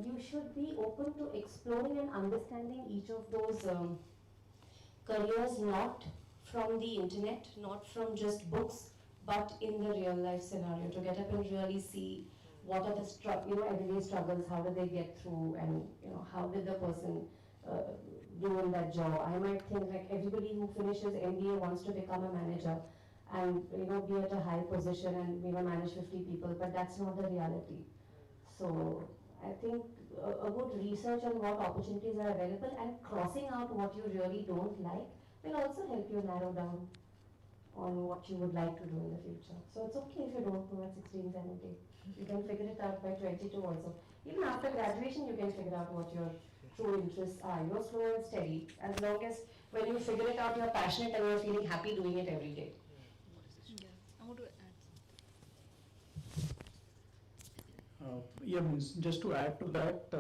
you should be open to exploring and understanding each of those careers, not from the internet, not from just books, but in the real life scenario, to get up and really see what are the everyday struggles, how do they get through, and how did the person do in that job. I might think like everybody who finishes MBA wants to become a manager and be at a high position and manage 50 people, but that's not the reality. So I think a good research on what opportunities are available and crossing out what you really don't like will also help you narrow down on what you would like to do in the future. So it's okay if you don't know at 16, 17. You can figure it out by 22 also. Even after graduation, you can figure out what your true interests are. You're slow and steady. As long as when you figure it out, you're passionate and you're feeling happy doing it every day. I want to add. Means just to add to that,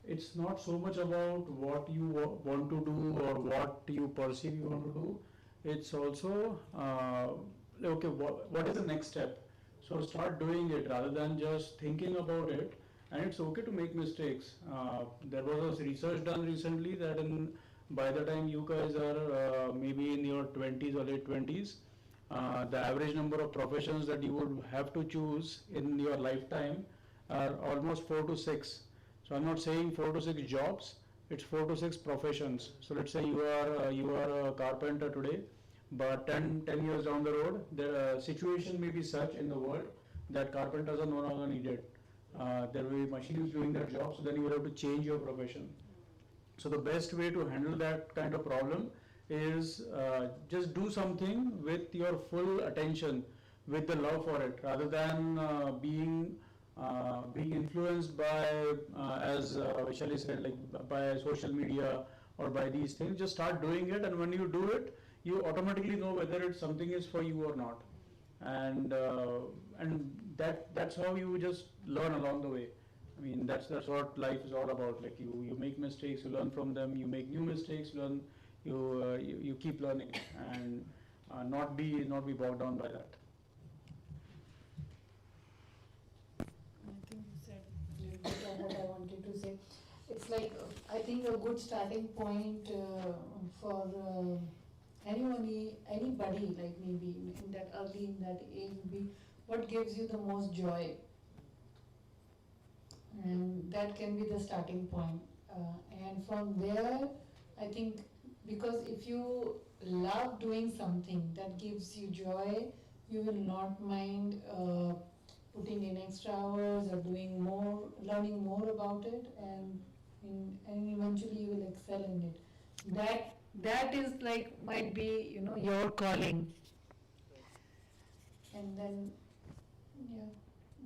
it's not so much about what you want to do or what you perceive you want to do. It's also, okay, what is the next step? So start doing it rather than just thinking about it. And it's okay to make mistakes. There was a research done recently that by the time you guys are maybe in your 20s or late 20s, the average number of professions that you would have to choose in your lifetime are almost 4 to 6. So I'm not saying 4 to 6 jobs, it's 4 to 6 professions. So let's say you are a carpenter today, but 10 years down the road, the situation may be such in the world that carpenters are no longer needed. There will be machines doing their job, so then you will have to change your profession. So the best way to handle that kind of problem is just do something with your full attention, with the love for it, rather than being influenced by, as Vaishali said, like by social media or by these things. Just start doing it, and when you do it, you automatically know whether it's something is for you or not. And that's how you just learn along the way. I mean, that's what life is all about. Like you make mistakes, you learn from them. You make new mistakes, you keep learning, and not be bogged down by that. I think you said what I wanted to say. It's like, I think a good starting point for anybody, like maybe in that age would be, what gives you the most joy? And that can be the starting point. And from there, I think, because if you love doing something that gives you joy, you will not mind putting in extra hours or doing more, learning more about it, and eventually you will excel in it. That is like, might be, your calling. And then, yeah,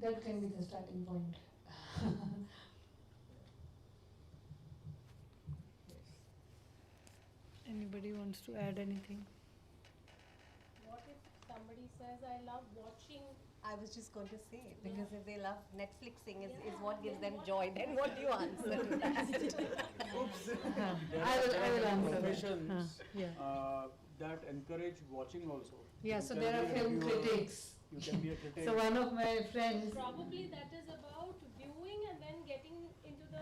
that can be the starting point. Anybody wants to add anything? What if somebody says, I love watching? I was just going to say, because if they love Netflixing is what gives them joy, then what do you answer to that? Oops. I will answer professions that. that encourage watching also. Yeah, so there are film critics. You can be a critic. So one of my friends. Probably that is about viewing and then getting into the,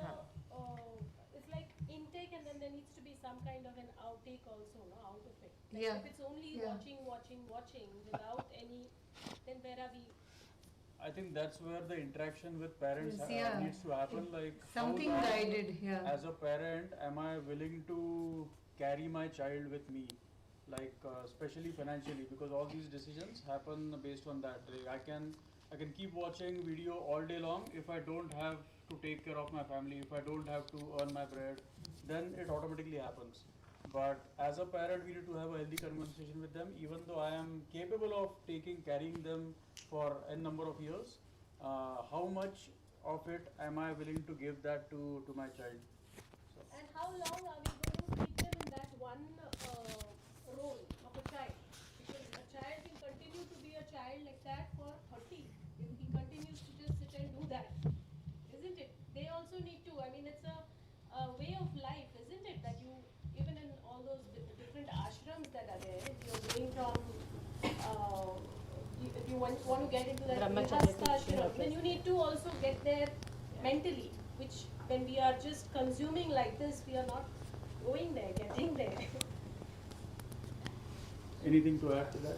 it's like intake, and then there needs to be some kind of an outtake also, no, out of it. Like Yeah. if it's only Yeah. watching without any, then where are we? I think that's where the interaction with parents Yes, yeah. needs to happen. Like Something how long, guided, yeah. as a parent, am I willing to carry my child with me? Like especially financially, because all these decisions happen based on that. Like I can keep watching video all day long. If I don't have to take care of my family, if I don't have to earn my bread, then it automatically happens. But as a parent, we need to have a healthy conversation with them. Even though I am capable of carrying them for n number of years, how much of it am I willing to give that to my child? So. And how long are we going to keep them in that one role of a child? Because a child can continue to be a child like that for 30 if he continues to just sit and do that, isn't it? They also need to, I mean, it's a way of life, isn't it? That you, even in all those different ashrams that are there, if you're going from, if you want to get into that Grihastha ashram, then you need to also get there mentally, which when we are just consuming like this, we are not going there, getting there. Anything to add to that?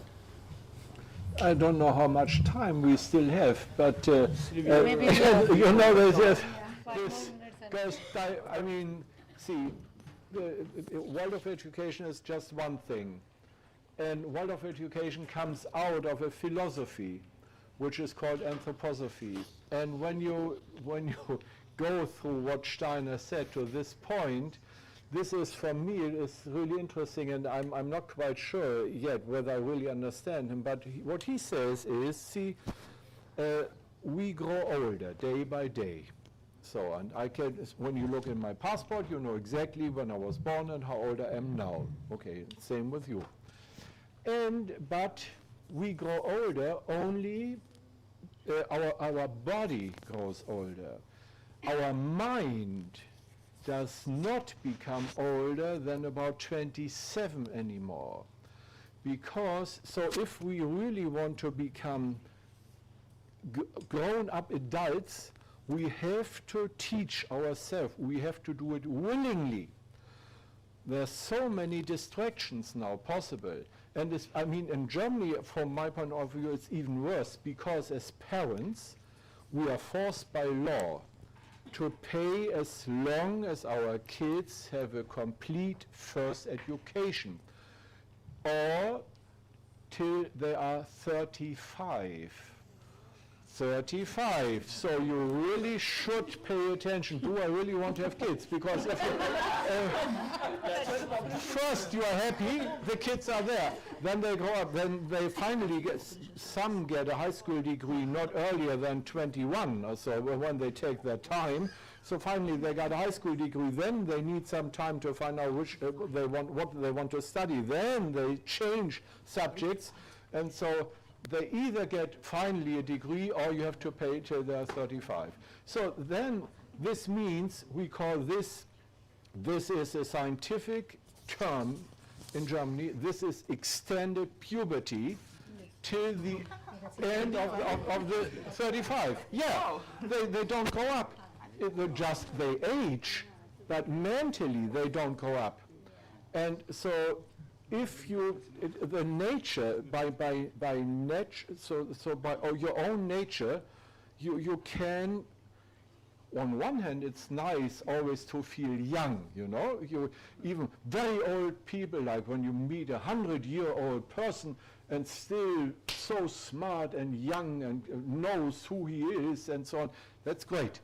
I don't know how much time we still have, but Maybe you know, there's 5 more minutes. I mean, see, Waldorf education is just one thing, and Waldorf education comes out of a philosophy, which is called anthroposophy. And when you go through what Steiner said to this point, this is, for me, it is really interesting, and I'm not quite sure yet whether I really understand him, but what he says is, see, we grow older day by day. So, and when you look in my passport, you know exactly when I was born and how old I am now. Okay, same with you. But we grow older only, our body grows older. Our mind does not become older than about 27 anymore. Because, so if we really want to become grown-up adults, we have to teach ourselves, we have to do it willingly. There's so many distractions now possible. And I mean, in Germany, from my point of view, it's even worse, because as parents, we are forced by law to pay as long as our kids have a complete first education, or till they are 35. 35. So you really should pay attention. Do I really want to have kids? Because if first you are happy, the kids are there. Then they grow up. Then they finally get, some get a high school degree not earlier than 21 or so, when they take their time. So finally they got a high school degree. Then they need some time to find out which what they want to study. Then they change subjects, and so they either get finally a degree, or you have to pay till they're 35. So then this means, we call this is a scientific term in Germany, this is extended puberty till the end of the 35. Yeah, they don't go up. They age, but mentally they don't go up. And so if you, the nature, by your own nature, you can, on one hand, it's nice always to feel young, you know. Even very old people, like when you meet a 100-year-old person and still so smart and young and knows who he is and so on, that's great.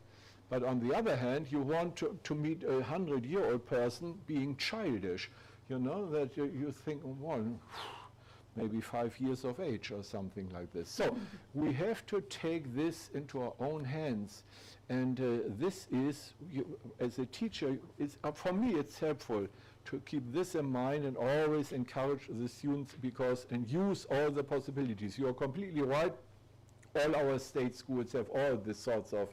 But on the other hand, you want to meet a 100-year-old person being childish. You know, that you think, well, maybe 5 years of age or something like this. So we have to take this into our own hands. And this is, as a teacher, for me it's helpful to keep this in mind and always encourage the students, and use all the possibilities. You are completely right. All our state schools have all these sorts of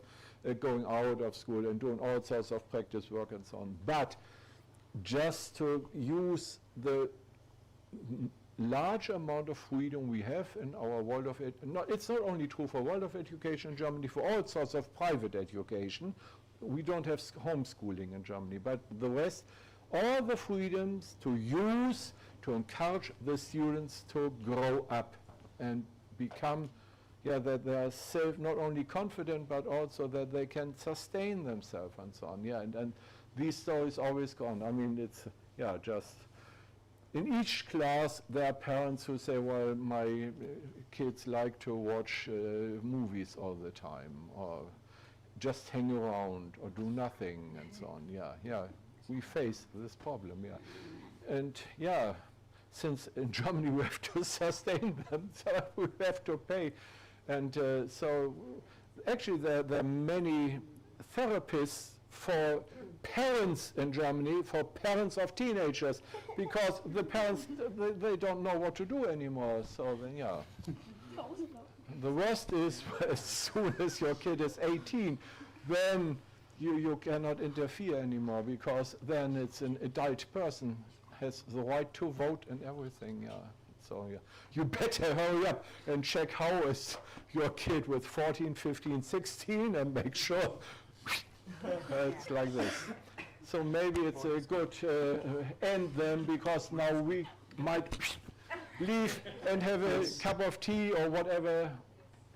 going out of school and doing all sorts of practice work and so on. But just to use the large amount of freedom we have in our Waldorf it's not only true for Waldorf education in Germany, for all sorts of private education. We don't have homeschooling in Germany, but the rest, all the freedoms to use to encourage the students to grow up and become, that they are not only confident, but also that they can sustain themselves and so on. And these stories always go on. I mean, it's, just in each class there are parents who say, well, my kids like to watch movies all the time, or just hang around, or do nothing, and so on. We face this problem, And since in Germany we have to sustain them, so we have to pay. And so actually there are many therapists for parents in Germany, for parents of teenagers, because the parents, they don't know what to do anymore. So then, the worst is as soon as your kid is 18, then you cannot interfere anymore, because then it's an adult person, has the right to vote and everything. So you better hurry up and check how is your kid with 14, 15, 16, and make sure it's like this. So maybe it's a good end then, because now we might leave and have a cup of tea or whatever.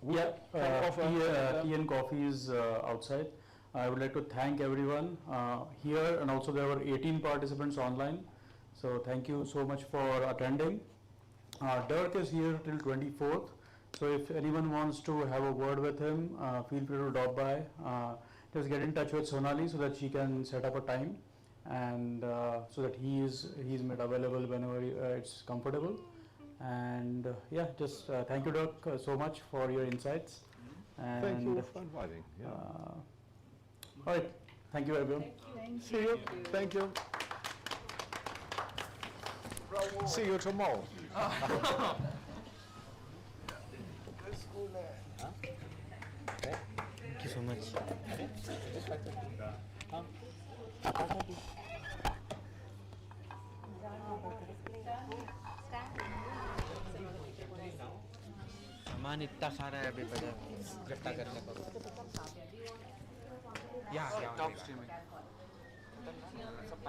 Tea and coffee is outside. I would like to thank everyone here, and also there were 18 participants online. So thank you so much for attending. Dirk is here till 24th. So if anyone wants to have a word with him, feel free to drop by. Just get in touch with Sonali so that she can set up a time, and so that he's made available whenever it's comfortable. And just thank you, Dirk, so much for your insights. And thank you for inviting. All right, thank you, everyone. See you. Thank you. See you tomorrow. Thank you so much. सामान इतना सारा है अभी बड़ा इकट्ठा करने को या